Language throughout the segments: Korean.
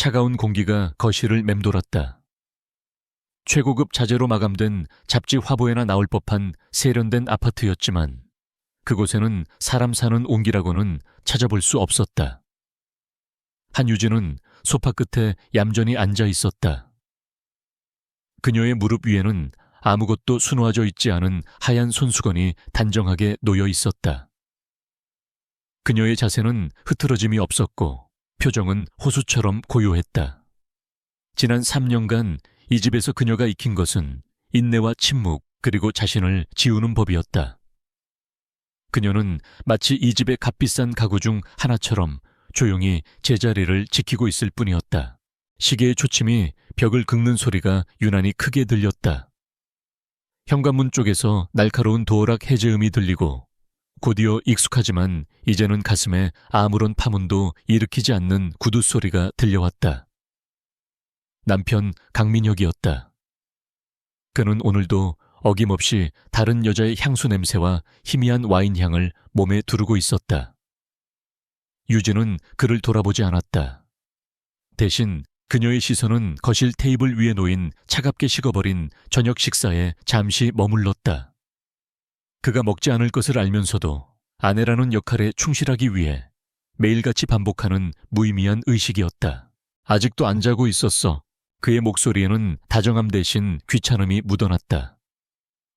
차가운 공기가 거실을 맴돌았다. 최고급 자재로 마감된 잡지 화보에나 나올 법한 세련된 아파트였지만 그곳에는 사람 사는 온기라고는 찾아볼 수 없었다. 한유진은 소파 끝에 얌전히 앉아 있었다. 그녀의 무릎 위에는 아무것도 수놓아져 있지 않은 하얀 손수건이 단정하게 놓여 있었다. 그녀의 자세는 흐트러짐이 없었고 표정은 호수처럼 고요했다. 지난 3년간 이 집에서 그녀가 익힌 것은 인내와 침묵 그리고 자신을 지우는 법이었다. 그녀는 마치 이 집의 값비싼 가구 중 하나처럼 조용히 제자리를 지키고 있을 뿐이었다. 시계의 초침이 벽을 긁는 소리가 유난히 크게 들렸다. 현관문 쪽에서 날카로운 도어락 해제음이 들리고 곧이어 익숙하지만 이제는 가슴에 아무런 파문도 일으키지 않는 구두 소리가 들려왔다. 남편 강민혁이었다. 그는 오늘도 어김없이 다른 여자의 향수 냄새와 희미한 와인 향을 몸에 두르고 있었다. 유진은 그를 돌아보지 않았다. 대신 그녀의 시선은 거실 테이블 위에 놓인 차갑게 식어버린 저녁 식사에 잠시 머물렀다. 그가 먹지 않을 것을 알면서도 아내라는 역할에 충실하기 위해 매일같이 반복하는 무의미한 의식이었다. 아직도 안 자고 있었어. 그의 목소리에는 다정함 대신 귀찮음이 묻어났다.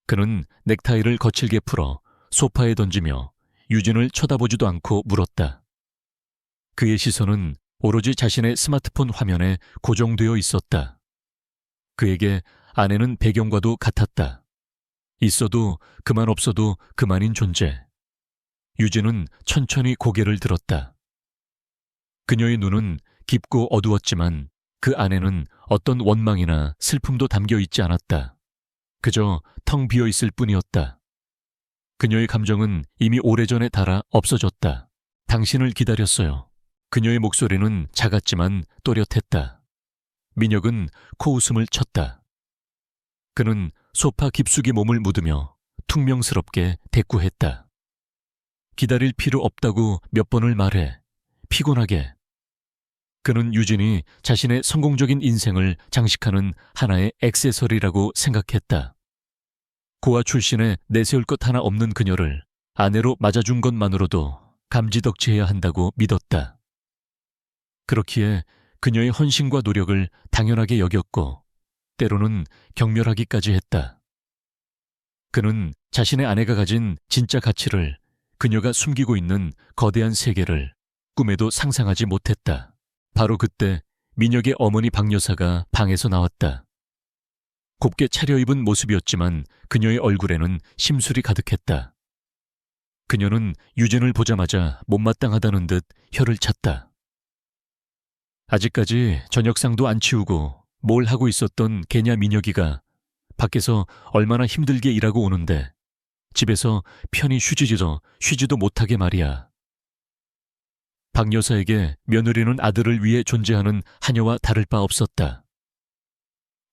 그는 넥타이를 거칠게 풀어 소파에 던지며 유진을 쳐다보지도 않고 물었다. 그의 시선은 오로지 자신의 스마트폰 화면에 고정되어 있었다. 그에게 아내는 배경과도 같았다. 있어도 그만 없어도 그만인 존재. 유진은 천천히 고개를 들었다. 그녀의 눈은 깊고 어두웠지만 그 안에는 어떤 원망이나 슬픔도 담겨 있지 않았다. 그저 텅 비어 있을 뿐이었다. 그녀의 감정은 이미 오래전에 닳아 없어졌다. 당신을 기다렸어요. 그녀의 목소리는 작았지만 또렷했다. 민혁은 코웃음을 쳤다. 그는 소파 깊숙이 몸을 묻으며 퉁명스럽게 대꾸했다. 기다릴 필요 없다고 몇 번을 말해. 피곤하게. 그는 유진이 자신의 성공적인 인생을 장식하는 하나의 액세서리라고 생각했다. 고아 출신에 내세울 것 하나 없는 그녀를 아내로 맞아준 것만으로도 감지덕지해야 한다고 믿었다. 그렇기에 그녀의 헌신과 노력을 당연하게 여겼고 때로는 경멸하기까지 했다. 그는 자신의 아내가 가진 진짜 가치를, 그녀가 숨기고 있는 거대한 세계를 꿈에도 상상하지 못했다. 바로 그때 민혁의 어머니 박 여사가 방에서 나왔다. 곱게 차려입은 모습이었지만 그녀의 얼굴에는 심술이 가득했다. 그녀는 유진을 보자마자 못마땅하다는 듯 혀를 찼다. 아직까지 저녁상도 안 치우고 뭘 하고 있었던 개냐 민혁이가 밖에서 얼마나 힘들게 일하고 오는데 집에서 편히 쉬지도 못하게 말이야. 박 여사에게 며느리는 아들을 위해 존재하는 하녀와 다를 바 없었다.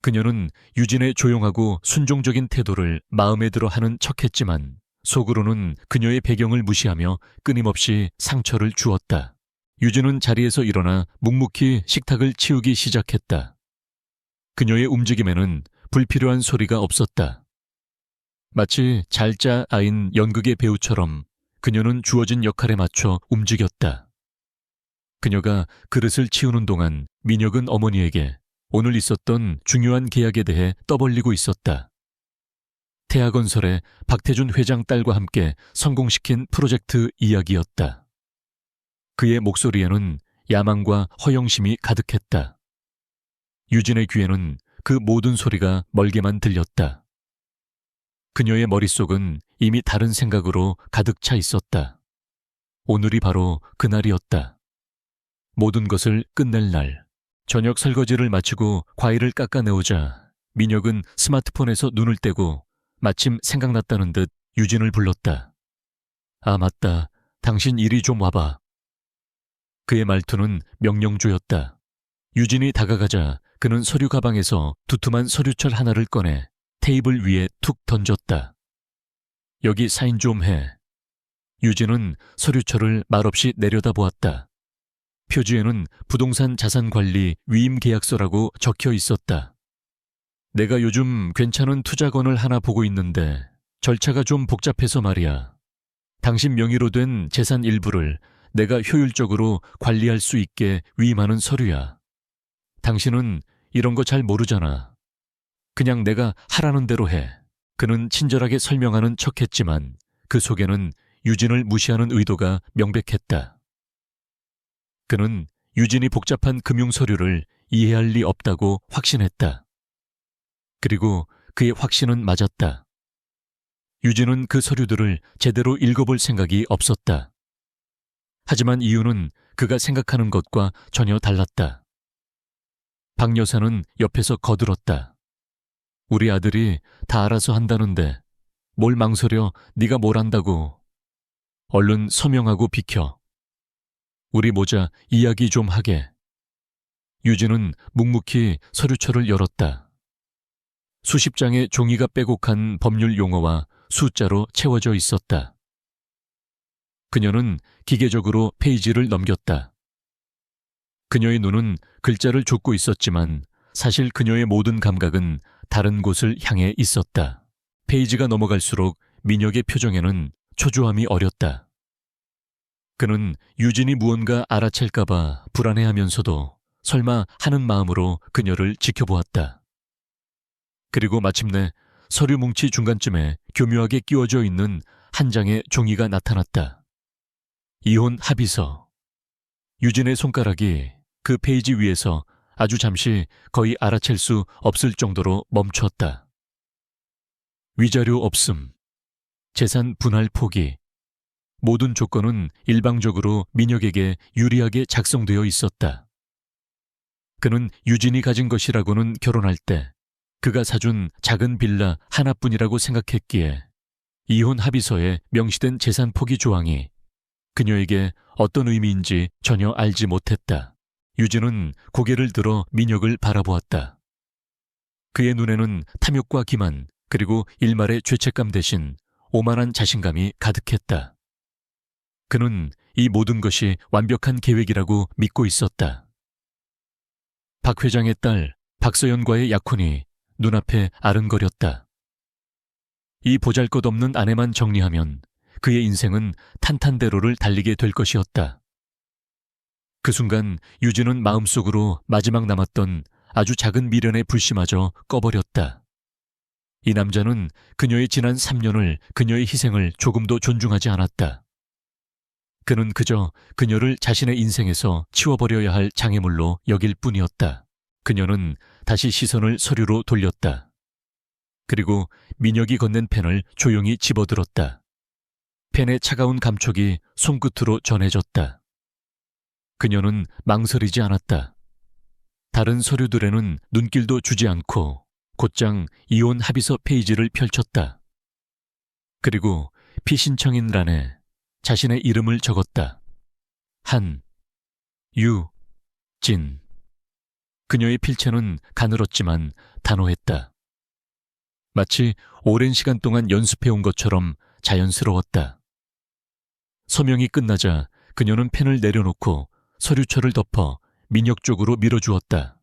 그녀는 유진의 조용하고 순종적인 태도를 마음에 들어 하는 척했지만 속으로는 그녀의 배경을 무시하며 끊임없이 상처를 주었다. 유진은 자리에서 일어나 묵묵히 식탁을 치우기 시작했다. 그녀의 움직임에는 불필요한 소리가 없었다. 마치 잘 짜 아인 연극의 배우처럼 그녀는 주어진 역할에 맞춰 움직였다. 그녀가 그릇을 치우는 동안 민혁은 어머니에게 오늘 있었던 중요한 계약에 대해 떠벌리고 있었다. 태아건설의 박태준 회장 딸과 함께 성공시킨 프로젝트 이야기였다. 그의 목소리에는 야망과 허영심이 가득했다. 유진의 귀에는 그 모든 소리가 멀게만 들렸다. 그녀의 머릿속은 이미 다른 생각으로 가득 차 있었다. 오늘이 바로 그날이었다. 모든 것을 끝낼 날. 저녁 설거지를 마치고 과일을 깎아내오자 민혁은 스마트폰에서 눈을 떼고 마침 생각났다는 듯 유진을 불렀다. 아, 맞다. 당신 이리 좀 와봐. 그의 말투는 명령조였다. 유진이 다가가자 그는 서류 가방에서 두툼한 서류철 하나를 꺼내 테이블 위에 툭 던졌다. 여기 사인 좀 해. 유진은 서류철을 말없이 내려다보았다. 표지에는 부동산 자산관리 위임 계약서라고 적혀 있었다. 내가 요즘 괜찮은 투자건을 하나 보고 있는데 절차가 좀 복잡해서 말이야. 당신 명의로 된 재산 일부를 내가 효율적으로 관리할 수 있게 위임하는 서류야. 당신은 이런 거 잘 모르잖아. 그냥 내가 하라는 대로 해. 그는 친절하게 설명하는 척했지만 그 속에는 유진을 무시하는 의도가 명백했다. 그는 유진이 복잡한 금융 서류를 이해할 리 없다고 확신했다. 그리고 그의 확신은 맞았다. 유진은 그 서류들을 제대로 읽어볼 생각이 없었다. 하지만 이유는 그가 생각하는 것과 전혀 달랐다. 박 여사는 옆에서 거들었다. 우리 아들이 다 알아서 한다는데 뭘 망설여 네가 뭘 안다고. 얼른 서명하고 비켜. 우리 모자 이야기 좀 하게. 유진은 묵묵히 서류철을 열었다. 수십 장의 종이가 빼곡한 법률 용어와 숫자로 채워져 있었다. 그녀는 기계적으로 페이지를 넘겼다. 그녀의 눈은 글자를 쫓고 있었지만 사실 그녀의 모든 감각은 다른 곳을 향해 있었다. 페이지가 넘어갈수록 민혁의 표정에는 초조함이 어렸다. 그는 유진이 무언가 알아챌까봐 불안해하면서도 설마 하는 마음으로 그녀를 지켜보았다. 그리고 마침내 서류 뭉치 중간쯤에 교묘하게 끼워져 있는 한 장의 종이가 나타났다. 이혼 합의서. 유진의 손가락이 그 페이지 위에서 아주 잠시 거의 알아챌 수 없을 정도로 멈췄다. 위자료 없음, 재산 분할 포기, 모든 조건은 일방적으로 민혁에게 유리하게 작성되어 있었다. 그는 유진이 가진 것이라고는 결혼할 때 그가 사준 작은 빌라 하나뿐이라고 생각했기에 이혼 합의서에 명시된 재산 포기 조항이 그녀에게 어떤 의미인지 전혀 알지 못했다. 유진은 고개를 들어 민혁을 바라보았다. 그의 눈에는 탐욕과 기만 그리고 일말의 죄책감 대신 오만한 자신감이 가득했다. 그는 이 모든 것이 완벽한 계획이라고 믿고 있었다. 박 회장의 딸 박서연과의 약혼이 눈앞에 아른거렸다. 이 보잘것없는 아내만 정리하면 그의 인생은 탄탄대로를 달리게 될 것이었다. 그 순간 유진은 마음속으로 마지막 남았던 아주 작은 미련의 불씨마저 꺼버렸다. 이 남자는 그녀의 지난 3년을, 그녀의 희생을 조금도 존중하지 않았다. 그는 그저 그녀를 자신의 인생에서 치워버려야 할 장애물로 여길 뿐이었다. 그녀는 다시 시선을 서류로 돌렸다. 그리고 민혁이 건넨 펜을 조용히 집어들었다. 펜의 차가운 감촉이 손끝으로 전해졌다. 그녀는 망설이지 않았다. 다른 서류들에는 눈길도 주지 않고 곧장 이혼 합의서 페이지를 펼쳤다. 그리고 피신청인 란에 자신의 이름을 적었다. 진. 그녀의 필체는 가늘었지만 단호했다. 마치 오랜 시간 동안 연습해온 것처럼 자연스러웠다. 서명이 끝나자 그녀는 펜을 내려놓고 서류철을 덮어 민혁 쪽으로 밀어주었다.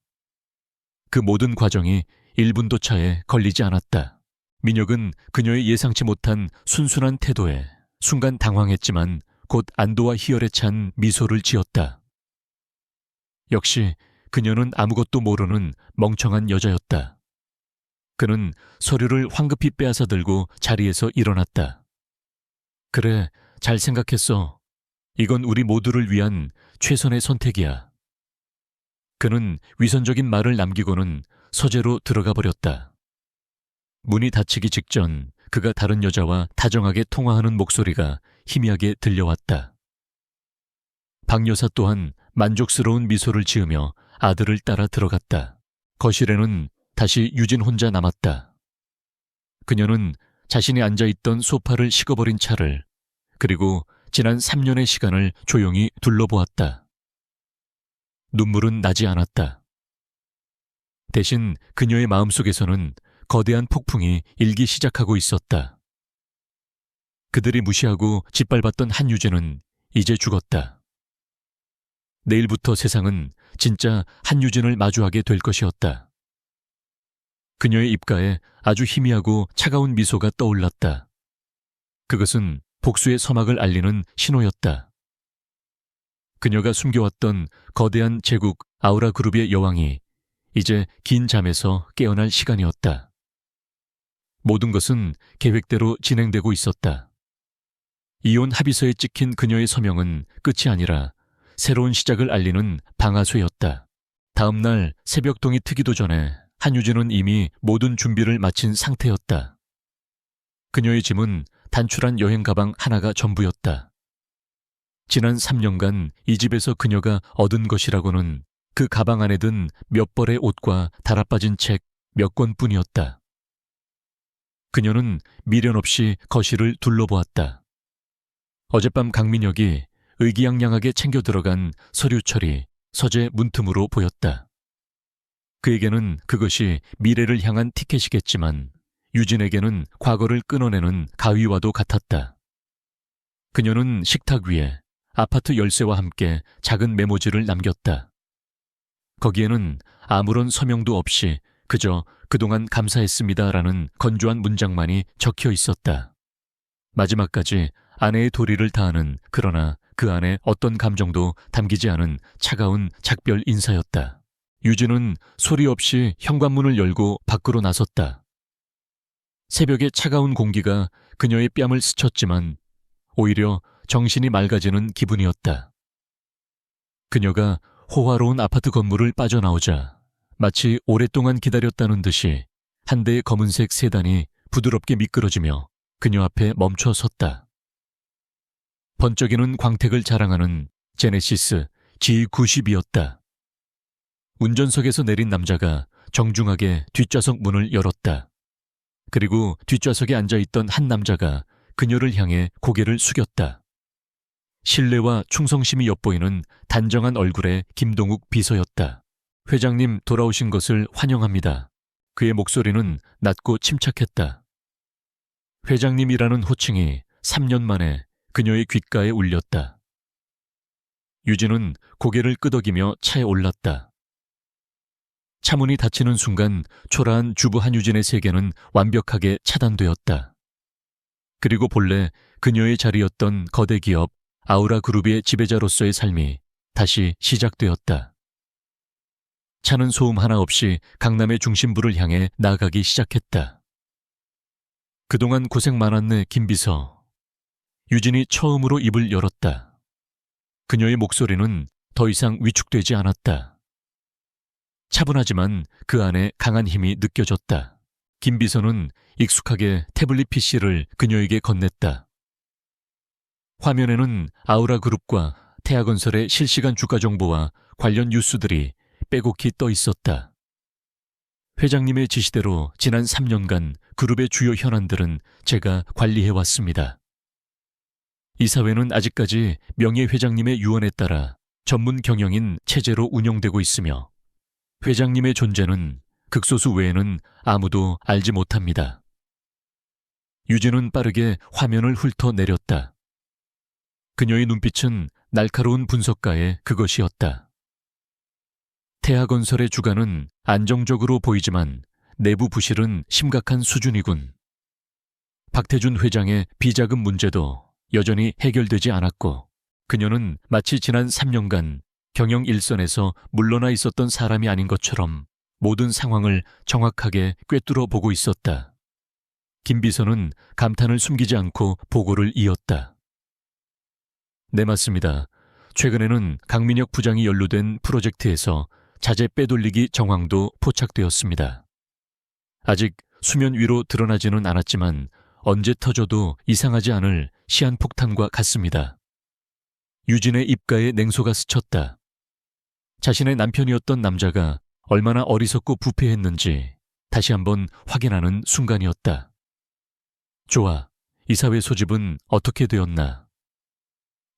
그 모든 과정이 1분도 차에 걸리지 않았다. 민혁은 그녀의 예상치 못한 순순한 태도에 순간 당황했지만 곧 안도와 희열에 찬 미소를 지었다. 역시 그녀는 아무것도 모르는 멍청한 여자였다. 그는 서류를 황급히 빼앗아 들고 자리에서 일어났다. 그래, 잘 생각했어. 이건 우리 모두를 위한 최선의 선택이야. 그는 위선적인 말을 남기고는 서재로 들어가 버렸다. 문이 닫히기 직전 그가 다른 여자와 다정하게 통화하는 목소리가 희미하게 들려왔다. 박 여사 또한 만족스러운 미소를 지으며 아들을 따라 들어갔다. 거실에는 다시 유진 혼자 남았다. 그녀는 자신이 앉아있던 소파를 식어버린 차를 그리고 지난 3년의 시간을 조용히 둘러보았다. 눈물은 나지 않았다. 대신 그녀의 마음속에서는 거대한 폭풍이 일기 시작하고 있었다. 그들이 무시하고 짓밟았던 한유진은 이제 죽었다. 내일부터 세상은 진짜 한유진을 마주하게 될 것이었다. 그녀의 입가에 아주 희미하고 차가운 미소가 떠올랐다. 그것은 복수의 서막을 알리는 신호였다. 그녀가 숨겨왔던 거대한 제국 아우라 그룹의 여왕이 이제 긴 잠에서 깨어날 시간이었다. 모든 것은 계획대로 진행되고 있었다. 이혼 합의서에 찍힌 그녀의 서명은 끝이 아니라 새로운 시작을 알리는 방아쇠였다. 다음 날 새벽동이 트기도 전에 한유진은 이미 모든 준비를 마친 상태였다. 그녀의 짐은 단출한 여행 가방 하나가 전부였다. 지난 3년간 이 집에서 그녀가 얻은 것이라고는 그 가방 안에 든 몇 벌의 옷과 달아빠진 책 몇 권뿐이었다. 그녀는 미련 없이 거실을 둘러보았다. 어젯밤 강민혁이 의기양양하게 챙겨 들어간 서류철이 서재 문틈으로 보였다. 그에게는 그것이 미래를 향한 티켓이겠지만 유진에게는 과거를 끊어내는 가위와도 같았다. 그녀는 식탁 위에 아파트 열쇠와 함께 작은 메모지를 남겼다. 거기에는 아무런 서명도 없이 그저 그동안 감사했습니다라는 건조한 문장만이 적혀 있었다. 마지막까지 아내의 도리를 다하는, 그러나 그 안에 어떤 감정도 담기지 않은 차가운 작별 인사였다. 유진은 소리 없이 현관문을 열고 밖으로 나섰다. 새벽의 차가운 공기가 그녀의 뺨을 스쳤지만 오히려 정신이 맑아지는 기분이었다. 그녀가 호화로운 아파트 건물을 빠져나오자 마치 오랫동안 기다렸다는 듯이 한 대의 검은색 세단이 부드럽게 미끄러지며 그녀 앞에 멈춰 섰다. 번쩍이는 광택을 자랑하는 제네시스 G90이었다. 운전석에서 내린 남자가 정중하게 뒷좌석 문을 열었다. 그리고 뒷좌석에 앉아있던 한 남자가 그녀를 향해 고개를 숙였다. 신뢰와 충성심이 엿보이는 단정한 얼굴의 김동욱 비서였다. 회장님 돌아오신 것을 환영합니다. 그의 목소리는 낮고 침착했다. 회장님이라는 호칭이 3년 만에 그녀의 귓가에 울렸다. 유진은 고개를 끄덕이며 차에 올랐다. 차문이 닫히는 순간 초라한 주부 한유진의 세계는 완벽하게 차단되었다. 그리고 본래 그녀의 자리였던 거대 기업 아우라 그룹의 지배자로서의 삶이 다시 시작되었다. 차는 소음 하나 없이 강남의 중심부를 향해 나아가기 시작했다. 그동안 고생 많았네, 김비서. 유진이 처음으로 입을 열었다. 그녀의 목소리는 더 이상 위축되지 않았다. 차분하지만 그 안에 강한 힘이 느껴졌다. 김비서는 익숙하게 태블릿 PC를 그녀에게 건넸다. 화면에는 아우라 그룹과 태아건설의 실시간 주가 정보와 관련 뉴스들이 빼곡히 떠 있었다. 회장님의 지시대로 지난 3년간 그룹의 주요 현안들은 제가 관리해왔습니다. 이사회는 아직까지 명예회장님의 유언에 따라 전문 경영인 체제로 운영되고 있으며 회장님의 존재는 극소수 외에는 아무도 알지 못합니다. 유진은 빠르게 화면을 훑어내렸다. 그녀의 눈빛은 날카로운 분석가의 그것이었다. 태아건설의 주가는 안정적으로 보이지만 내부 부실은 심각한 수준이군. 박태준 회장의 비자금 문제도 여전히 해결되지 않았고 그녀는 마치 지난 3년간 경영 일선에서 물러나 있었던 사람이 아닌 것처럼 모든 상황을 정확하게 꿰뚫어 보고 있었다. 김 비서는 감탄을 숨기지 않고 보고를 이었다. 네, 맞습니다. 최근에는 강민혁 부장이 연루된 프로젝트에서 자재 빼돌리기 정황도 포착되었습니다. 아직 수면 위로 드러나지는 않았지만 언제 터져도 이상하지 않을 시한폭탄과 같습니다. 유진의 입가에 냉소가 스쳤다. 자신의 남편이었던 남자가 얼마나 어리석고 부패했는지 다시 한번 확인하는 순간이었다. 좋아, 이사회 소집은 어떻게 되었나?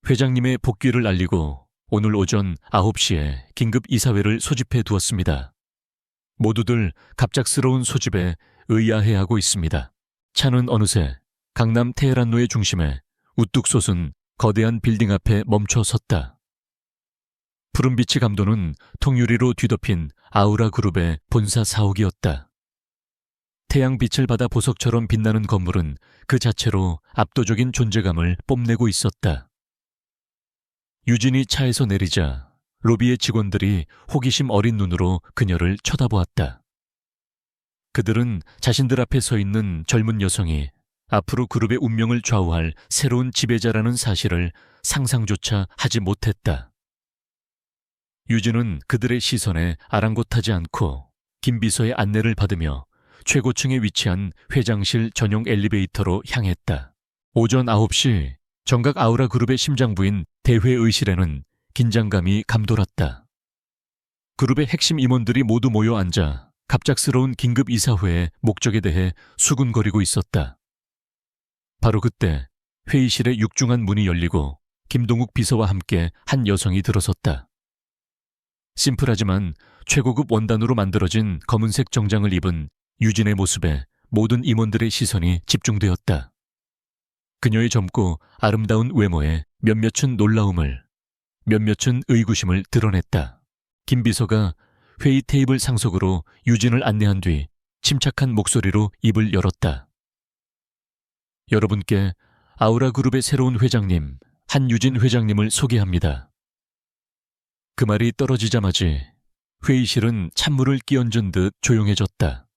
회장님의 복귀를 알리고 오늘 오전 9시에 긴급 이사회를 소집해 두었습니다. 모두들 갑작스러운 소집에 의아해하고 있습니다. 차는 어느새 강남 테헤란로의 중심에 우뚝 솟은 거대한 빌딩 앞에 멈춰 섰다. 푸른빛이 감도는 통유리로 뒤덮인 아우라 그룹의 본사 사옥이었다. 태양빛을 받아 보석처럼 빛나는 건물은 그 자체로 압도적인 존재감을 뽐내고 있었다. 유진이 차에서 내리자 로비의 직원들이 호기심 어린 눈으로 그녀를 쳐다보았다. 그들은 자신들 앞에 서 있는 젊은 여성이 앞으로 그룹의 운명을 좌우할 새로운 지배자라는 사실을 상상조차 하지 못했다. 유진은 그들의 시선에 아랑곳하지 않고 김 비서의 안내를 받으며 최고층에 위치한 회장실 전용 엘리베이터로 향했다. 오전 9시 정각 아우라 그룹의 심장부인 대회의실에는 긴장감이 감돌았다. 그룹의 핵심 임원들이 모두 모여 앉아 갑작스러운 긴급 이사회의 목적에 대해 수군거리고 있었다. 바로 그때 회의실의 육중한 문이 열리고 김동욱 비서와 함께 한 여성이 들어섰다. 심플하지만 최고급 원단으로 만들어진 검은색 정장을 입은 유진의 모습에 모든 임원들의 시선이 집중되었다. 그녀의 젊고 아름다운 외모에 몇몇은 놀라움을, 몇몇은 의구심을 드러냈다. 김 비서가 회의 테이블 상속으로 유진을 안내한 뒤 침착한 목소리로 입을 열었다. 여러분께 아우라 그룹의 새로운 회장님, 한유진 회장님을 소개합니다. 그 말이 떨어지자마자 회의실은 찬물을 끼얹은 듯 조용해졌다.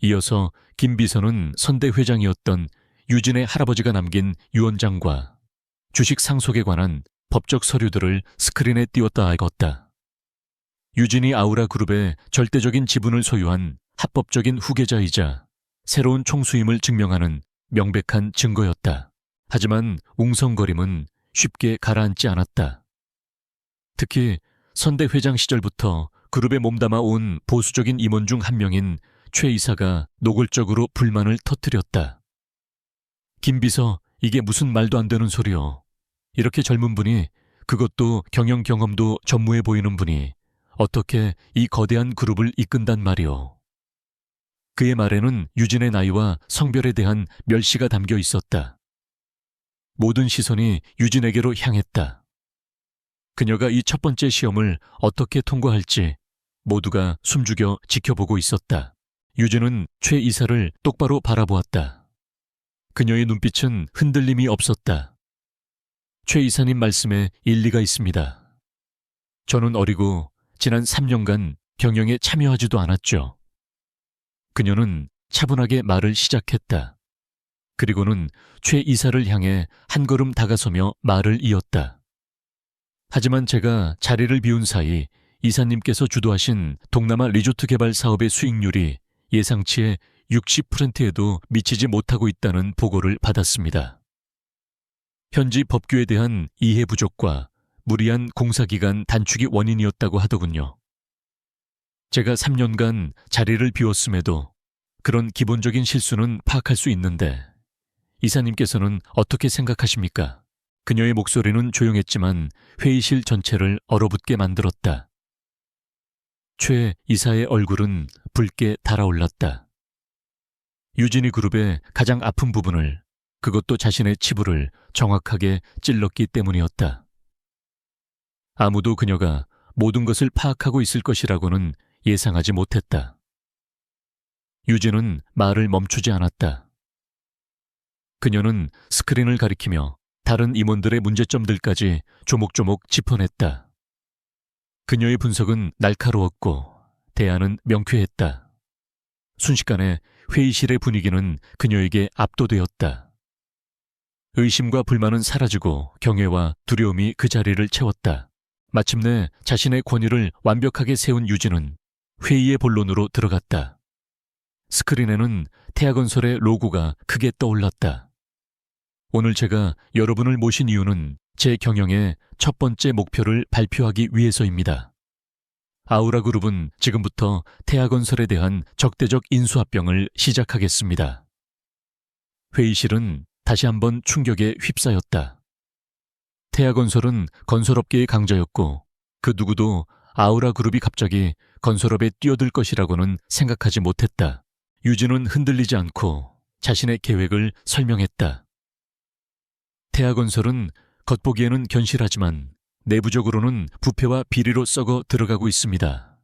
이어서 김 비서는 선대 회장이었던 유진의 할아버지가 남긴 유언장과 주식 상속에 관한 법적 서류들을 스크린에 띄웠다 읽었다. 유진이 아우라 그룹의 절대적인 지분을 소유한 합법적인 후계자이자 새로운 총수임을 증명하는 명백한 증거였다. 하지만 웅성거림은 쉽게 가라앉지 않았다. 특히 선대 회장 시절부터 그룹에 몸담아 온 보수적인 임원 중 한 명인 최 이사가 노골적으로 불만을 터뜨렸다. 김 비서, 이게 무슨 말도 안 되는 소리요. 이렇게 젊은 분이, 그것도 경영 경험도 전무해 보이는 분이 어떻게 이 거대한 그룹을 이끈단 말이오. 그의 말에는 유진의 나이와 성별에 대한 멸시가 담겨 있었다. 모든 시선이 유진에게로 향했다. 그녀가 이 첫 번째 시험을 어떻게 통과할지 모두가 숨죽여 지켜보고 있었다. 유진은 최 이사를 똑바로 바라보았다. 그녀의 눈빛은 흔들림이 없었다. 최 이사님 말씀에 일리가 있습니다. 저는 어리고 지난 3년간 경영에 참여하지도 않았죠. 그녀는 차분하게 말을 시작했다. 그리고는 최 이사를 향해 한 걸음 다가서며 말을 이었다. 하지만 제가 자리를 비운 사이 이사님께서 주도하신 동남아 리조트 개발 사업의 수익률이 예상치의 60%에도 미치지 못하고 있다는 보고를 받았습니다. 현지 법규에 대한 이해 부족과 무리한 공사기간 단축이 원인이었다고 하더군요. 제가 3년간 자리를 비웠음에도 그런 기본적인 실수는 파악할 수 있는데 이사님께서는 어떻게 생각하십니까? 그녀의 목소리는 조용했지만 회의실 전체를 얼어붙게 만들었다. 최 이사의 얼굴은 붉게 달아올랐다. 유진이 그룹의 가장 아픈 부분을, 그것도 자신의 치부를 정확하게 찔렀기 때문이었다. 아무도 그녀가 모든 것을 파악하고 있을 것이라고는 예상하지 못했다. 유진은 말을 멈추지 않았다. 그녀는 스크린을 가리키며 다른 임원들의 문제점들까지 조목조목 짚어냈다. 그녀의 분석은 날카로웠고 대안은 명쾌했다. 순식간에 회의실의 분위기는 그녀에게 압도되었다. 의심과 불만은 사라지고 경외와 두려움이 그 자리를 채웠다. 마침내 자신의 권위를 완벽하게 세운 유진은 회의의 본론으로 들어갔다. 스크린에는 태아건설의 로고가 크게 떠올랐다. 오늘 제가 여러분을 모신 이유는 제 경영의 첫 번째 목표를 발표하기 위해서입니다. 아우라 그룹은 지금부터 태아건설에 대한 적대적 인수합병을 시작하겠습니다. 회의실은 다시 한번 충격에 휩싸였다. 태아건설은 건설업계의 강자였고 그 누구도 아우라 그룹이 갑자기 건설업에 뛰어들 것이라고는 생각하지 못했다. 유진은 흔들리지 않고 자신의 계획을 설명했다. 태아건설은 겉보기에는 견실하지만 내부적으로는 부패와 비리로 썩어 들어가고 있습니다.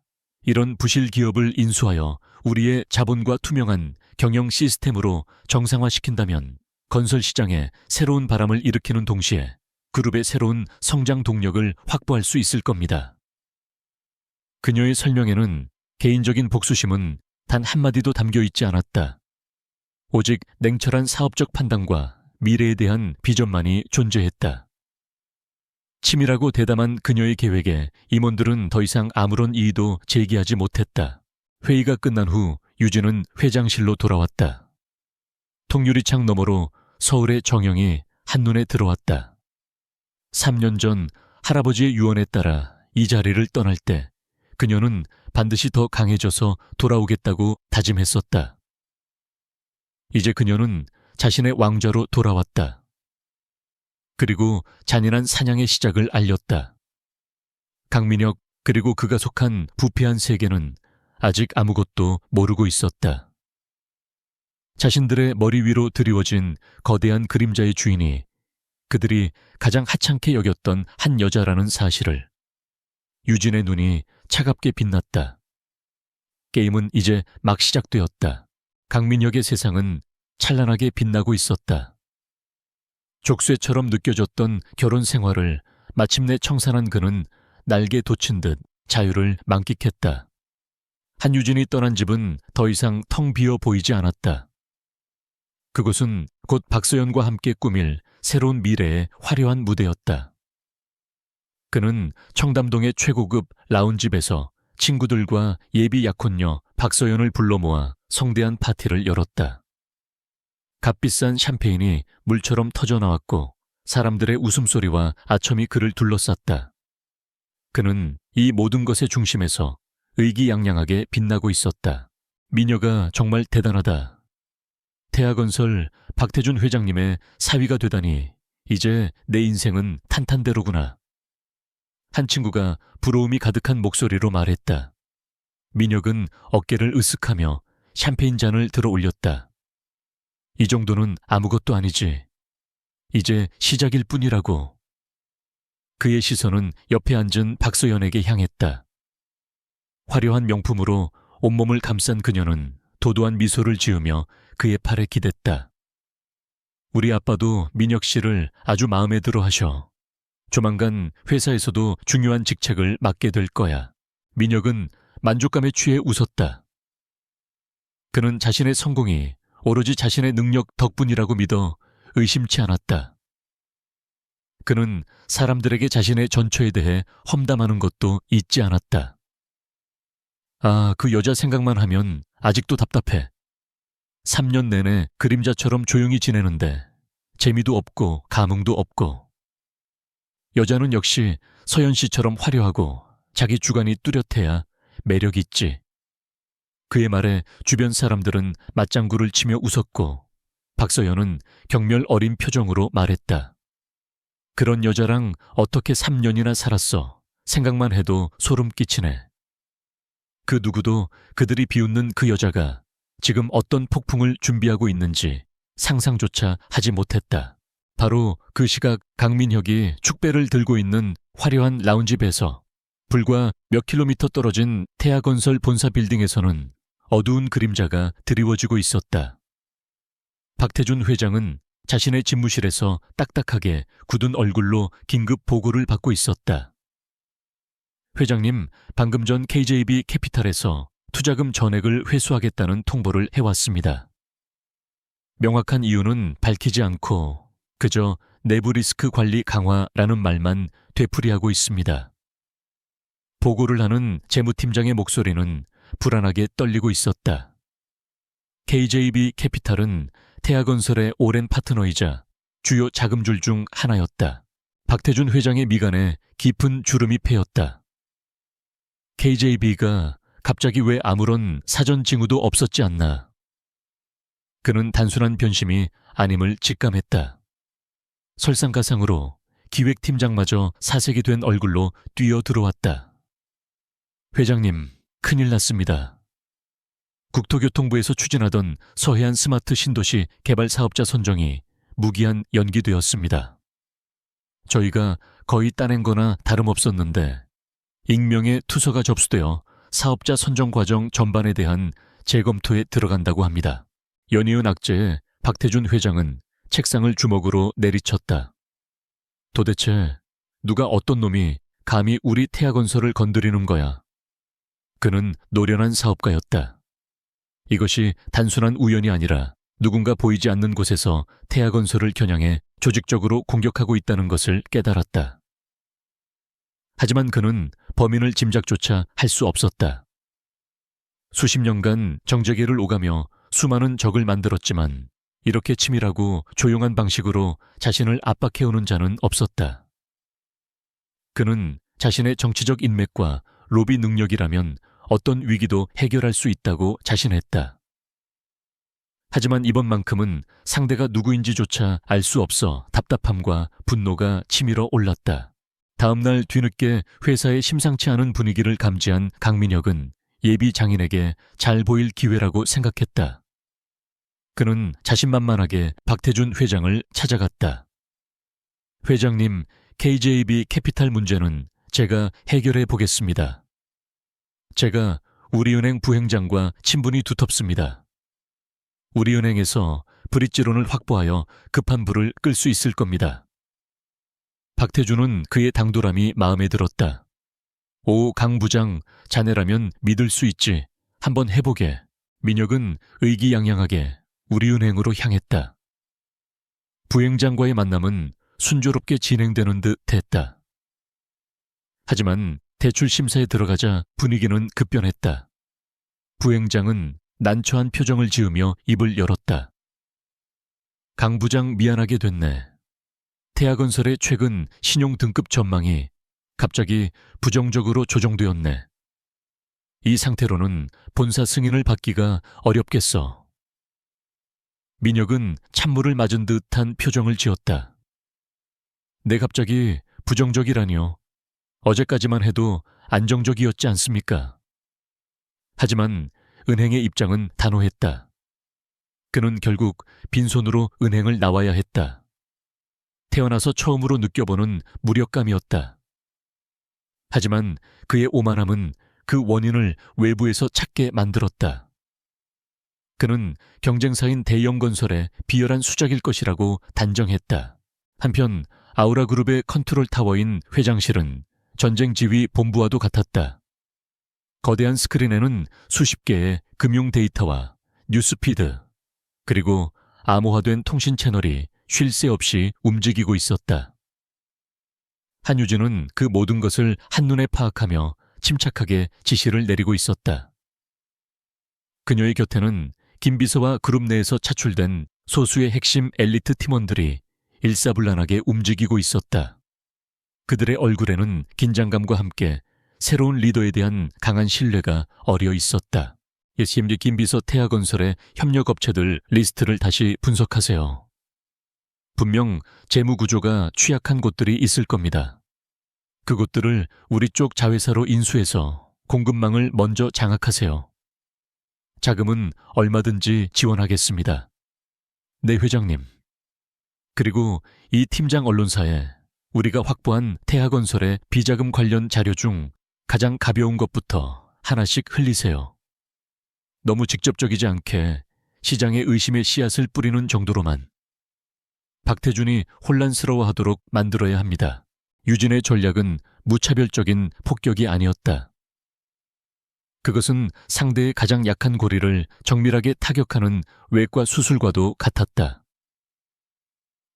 이런 부실 기업을 인수하여 우리의 자본과 투명한 경영 시스템으로 정상화시킨다면 건설 시장에 새로운 바람을 일으키는 동시에 그룹의 새로운 성장 동력을 확보할 수 있을 겁니다. 그녀의 설명에는 개인적인 복수심은 단 한마디도 담겨 있지 않았다. 오직 냉철한 사업적 판단과 미래에 대한 비전만이 존재했다. 치밀하고 대담한 그녀의 계획에 임원들은 더 이상 아무런 이의도 제기하지 못했다. 회의가 끝난 후 유진은 회장실로 돌아왔다. 통유리창 너머로 서울의 정영이 한눈에 들어왔다. 3년 전 할아버지의 유언에 따라 이 자리를 떠날 때 그녀는 반드시 더 강해져서 돌아오겠다고 다짐했었다. 이제 그녀는 자신의 왕좌로 돌아왔다. 그리고 잔인한 사냥의 시작을 알렸다. 강민혁 그리고 그가 속한 부패한 세계는 아직 아무것도 모르고 있었다. 자신들의 머리 위로 드리워진 거대한 그림자의 주인이 그들이 가장 하찮게 여겼던 한 여자라는 사실을. 유진의 눈이 차갑게 빛났다. 게임은 이제 막 시작되었다. 강민혁의 세상은 찬란하게 빛나고 있었다. 족쇄처럼 느껴졌던 결혼 생활을 마침내 청산한 그는 날개 돋친 듯 자유를 만끽했다. 한유진이 떠난 집은 더 이상 텅 비어 보이지 않았다. 그곳은 곧 박서연과 함께 꾸밀 새로운 미래의 화려한 무대였다. 그는 청담동의 최고급 라운지집에서 친구들과 예비 약혼녀 박서연을 불러 모아 성대한 파티를 열었다. 값비싼 샴페인이 물처럼 터져나왔고 사람들의 웃음소리와 아첨이 그를 둘러쌌다. 그는 이 모든 것의 중심에서 의기양양하게 빛나고 있었다. 미녀가 정말 대단하다. 태아건설 박태준 회장님의 사위가 되다니 이제 내 인생은 탄탄대로구나. 한 친구가 부러움이 가득한 목소리로 말했다. 민혁은 어깨를 으쓱하며 샴페인 잔을 들어 올렸다. 이 정도는 아무것도 아니지. 이제 시작일 뿐이라고. 그의 시선은 옆에 앉은 박서연에게 향했다. 화려한 명품으로 온몸을 감싼 그녀는 도도한 미소를 지으며 그의 팔에 기댔다. 우리 아빠도 민혁 씨를 아주 마음에 들어 하셔. 조만간 회사에서도 중요한 직책을 맡게 될 거야. 민혁은 만족감에 취해 웃었다. 그는 자신의 성공이 오로지 자신의 능력 덕분이라고 믿어 의심치 않았다. 그는 사람들에게 자신의 전처에 대해 험담하는 것도 잊지 않았다. 아, 그 여자 생각만 하면 아직도 답답해. 3년 내내 그림자처럼 조용히 지내는데 재미도 없고 감흥도 없고. 여자는 역시 서연 씨처럼 화려하고 자기 주관이 뚜렷해야 매력 있지. 그의 말에 주변 사람들은 맞장구를 치며 웃었고 박서연은 경멸 어린 표정으로 말했다. 그런 여자랑 어떻게 3년이나 살았어. 생각만 해도 소름 끼치네. 그 누구도 그들이 비웃는 그 여자가 지금 어떤 폭풍을 준비하고 있는지 상상조차 하지 못했다. 바로 그 시각 강민혁이 축배를 들고 있는 화려한 라운지배에서 불과 몇 킬로미터 떨어진 태아건설 본사 빌딩에서는 어두운 그림자가 드리워지고 있었다. 박태준 회장은 자신의 집무실에서 딱딱하게 굳은 얼굴로 긴급 보고를 받고 있었다. 회장님, 방금 전 KJB 캐피탈에서 투자금 전액을 회수하겠다는 통보를 해왔습니다. 명확한 이유는 밝히지 않고 그저 내부 리스크 관리 강화라는 말만 되풀이하고 있습니다. 보고를 하는 재무팀장의 목소리는 불안하게 떨리고 있었다. KJB 캐피탈은 태아건설의 오랜 파트너이자 주요 자금줄 중 하나였다. 박태준 회장의 미간에 깊은 주름이 패였다. KJB가 갑자기 왜 아무런 사전 징후도 없었지 않나. 그는 단순한 변심이 아님을 직감했다. 설상가상으로 기획팀장마저 사색이 된 얼굴로 뛰어 들어왔다. 회장님, 큰일 났습니다. 국토교통부에서 추진하던 서해안 스마트 신도시 개발 사업자 선정이 무기한 연기되었습니다. 저희가 거의 따낸 거나 다름없었는데 익명의 투서가 접수되어 사업자 선정 과정 전반에 대한 재검토에 들어간다고 합니다. 연이은 악재에 박태준 회장은 책상을 주먹으로 내리쳤다. 도대체 누가 어떤 놈이 감히 우리 태아건설을 건드리는 거야. 그는 노련한 사업가였다. 이것이 단순한 우연이 아니라 누군가 보이지 않는 곳에서 태아건설을 겨냥해 조직적으로 공격하고 있다는 것을 깨달았다. 하지만 그는 범인을 짐작조차 할 수 없었다. 수십 년간 정재계를 오가며 수많은 적을 만들었지만 이렇게 치밀하고 조용한 방식으로 자신을 압박해오는 자는 없었다. 그는 자신의 정치적 인맥과 로비 능력이라면 어떤 위기도 해결할 수 있다고 자신했다. 하지만 이번만큼은 상대가 누구인지조차 알 수 없어 답답함과 분노가 치밀어 올랐다. 다음 날 뒤늦게 회사의 심상치 않은 분위기를 감지한 강민혁은 예비 장인에게 잘 보일 기회라고 생각했다. 그는 자신만만하게 박태준 회장을 찾아갔다. 회장님, KJB 캐피탈 문제는 제가 해결해 보겠습니다. 제가 우리은행 부행장과 친분이 두텁습니다. 우리은행에서 브릿지론을 확보하여 급한 불을 끌 수 있을 겁니다. 박태준은 그의 당돌함이 마음에 들었다. 오, 강 부장, 자네라면 믿을 수 있지. 한번 해보게. 민혁은 의기양양하게 우리은행으로 향했다. 부행장과의 만남은 순조롭게 진행되는 듯 했다. 하지만 대출 심사에 들어가자 분위기는 급변했다. 부행장은 난처한 표정을 지으며 입을 열었다. 강 부장 미안하게 됐네. 태아건설의 최근 신용 등급 전망이 갑자기 부정적으로 조정되었네. 이 상태로는 본사 승인을 받기가 어렵겠어. 민혁은 찬물을 맞은 듯한 표정을 지었다. 네, 갑자기 부정적이라니요. 어제까지만 해도 안정적이었지 않습니까? 하지만 은행의 입장은 단호했다. 그는 결국 빈손으로 은행을 나와야 했다. 태어나서 처음으로 느껴보는 무력감이었다. 하지만 그의 오만함은 그 원인을 외부에서 찾게 만들었다. 그는 경쟁사인 대형건설의 비열한 수작일 것이라고 단정했다. 한편 아우라그룹의 컨트롤 타워인 회장실은 전쟁지휘 본부와도 같았다. 거대한 스크린에는 수십 개의 금융 데이터와 뉴스피드, 그리고 암호화된 통신 채널이 쉴 새 없이 움직이고 있었다. 한유진은 그 모든 것을 한눈에 파악하며 침착하게 지시를 내리고 있었다. 그녀의 곁에는 김비서와 그룹 내에서 차출된 소수의 핵심 엘리트 팀원들이 일사불란하게 움직이고 있었다. 그들의 얼굴에는 긴장감과 함께 새로운 리더에 대한 강한 신뢰가 어려 있었다. 심리 김비서 태아건설의 협력업체들 리스트를 다시 분석하세요. 분명 재무구조가 취약한 곳들이 있을 겁니다. 그곳들을 우리 쪽 자회사로 인수해서 공급망을 먼저 장악하세요. 자금은 얼마든지 지원하겠습니다. 네, 회장님. 그리고 이 팀장 언론사에 우리가 확보한 태아건설의 비자금 관련 자료 중 가장 가벼운 것부터 하나씩 흘리세요. 너무 직접적이지 않게 시장에 의심의 씨앗을 뿌리는 정도로만. 박태준이 혼란스러워하도록 만들어야 합니다. 유진의 전략은 무차별적인 폭격이 아니었다. 그것은 상대의 가장 약한 고리를 정밀하게 타격하는 외과 수술과도 같았다.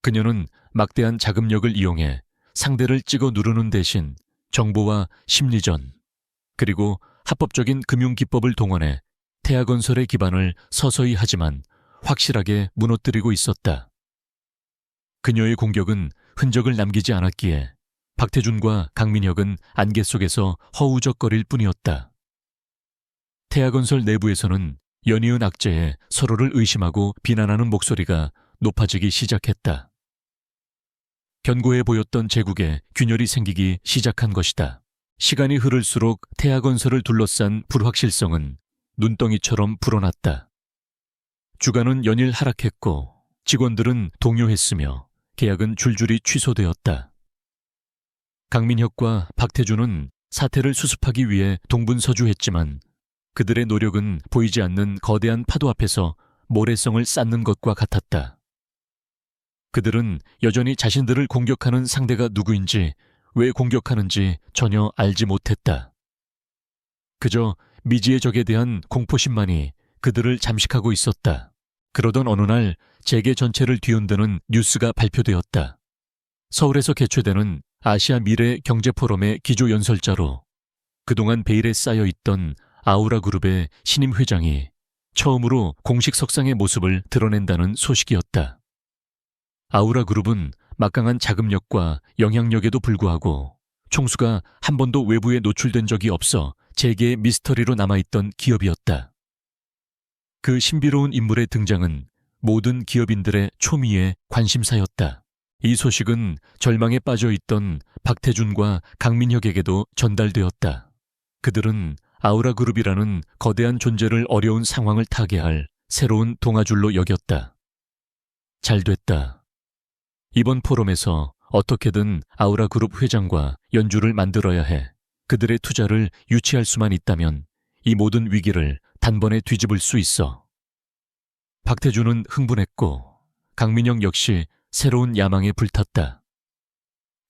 그녀는 막대한 자금력을 이용해 상대를 찍어 누르는 대신 정보와 심리전, 그리고 합법적인 금융기법을 동원해 태아건설의 기반을 서서히 하지만 확실하게 무너뜨리고 있었다. 그녀의 공격은 흔적을 남기지 않았기에 박태준과 강민혁은 안개 속에서 허우적거릴 뿐이었다. 태아건설 내부에서는 연이은 악재에 서로를 의심하고 비난하는 목소리가 높아지기 시작했다. 견고해 보였던 제국에 균열이 생기기 시작한 것이다. 시간이 흐를수록 태아건설을 둘러싼 불확실성은 눈덩이처럼 불어났다. 주가는 연일 하락했고 직원들은 동요했으며 계약은 줄줄이 취소되었다. 강민혁과 박태준은 사태를 수습하기 위해 동분서주했지만 그들의 노력은 보이지 않는 거대한 파도 앞에서 모래성을 쌓는 것과 같았다. 그들은 여전히 자신들을 공격하는 상대가 누구인지, 왜 공격하는지 전혀 알지 못했다. 그저 미지의 적에 대한 공포심만이 그들을 잠식하고 있었다. 그러던 어느 날 재계 전체를 뒤흔드는 뉴스가 발표되었다. 서울에서 개최되는 아시아 미래 경제 포럼의 기조 연설자로 그동안 베일에 쌓여 있던 아우라 그룹의 신임 회장이 처음으로 공식 석상의 모습을 드러낸다는 소식이었다. 아우라 그룹은 막강한 자금력과 영향력에도 불구하고 총수가 한 번도 외부에 노출된 적이 없어 재계의 미스터리로 남아있던 기업이었다. 그 신비로운 인물의 등장은 모든 기업인들의 초미의 관심사였다. 이 소식은 절망에 빠져있던 박태준과 강민혁에게도 전달되었다. 그들은 아우라 그룹이라는 거대한 존재를 어려운 상황을 타게 할 새로운 동아줄로 여겼다. 잘됐다. 이번 포럼에서 어떻게든 아우라 그룹 회장과 연주를 만들어야 해. 그들의 투자를 유치할 수만 있다면 이 모든 위기를 단번에 뒤집을 수 있어. 박태준은 흥분했고 강민혁 역시 새로운 야망에 불탔다.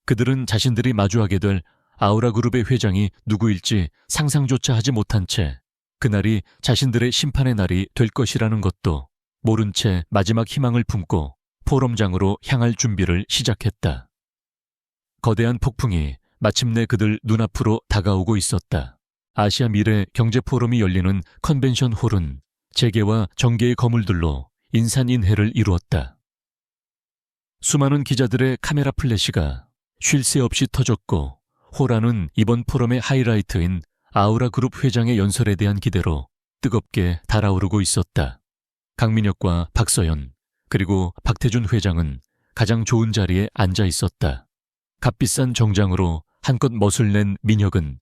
그들은 자신들이 마주하게 될 아우라 그룹의 회장이 누구일지 상상조차 하지 못한 채 그날이 자신들의 심판의 날이 될 것이라는 것도 모른 채 마지막 희망을 품고 포럼장으로 향할 준비를 시작했다. 거대한 폭풍이 마침내 그들 눈앞으로 다가오고 있었다. 아시아 미래 경제 포럼이 열리는 컨벤션 홀은 재계와 정계의 거물들로 인산인해를 이루었다. 수많은 기자들의 카메라 플래시가 쉴 새 없이 터졌고 홀 안은 이번 포럼의 하이라이트인 아우라 그룹 회장의 연설에 대한 기대로 뜨겁게 달아오르고 있었다. 강민혁과 박서연 그리고 박태준 회장은 가장 좋은 자리에 앉아 있었다. 값비싼 정장으로 한껏 멋을 낸 민혁은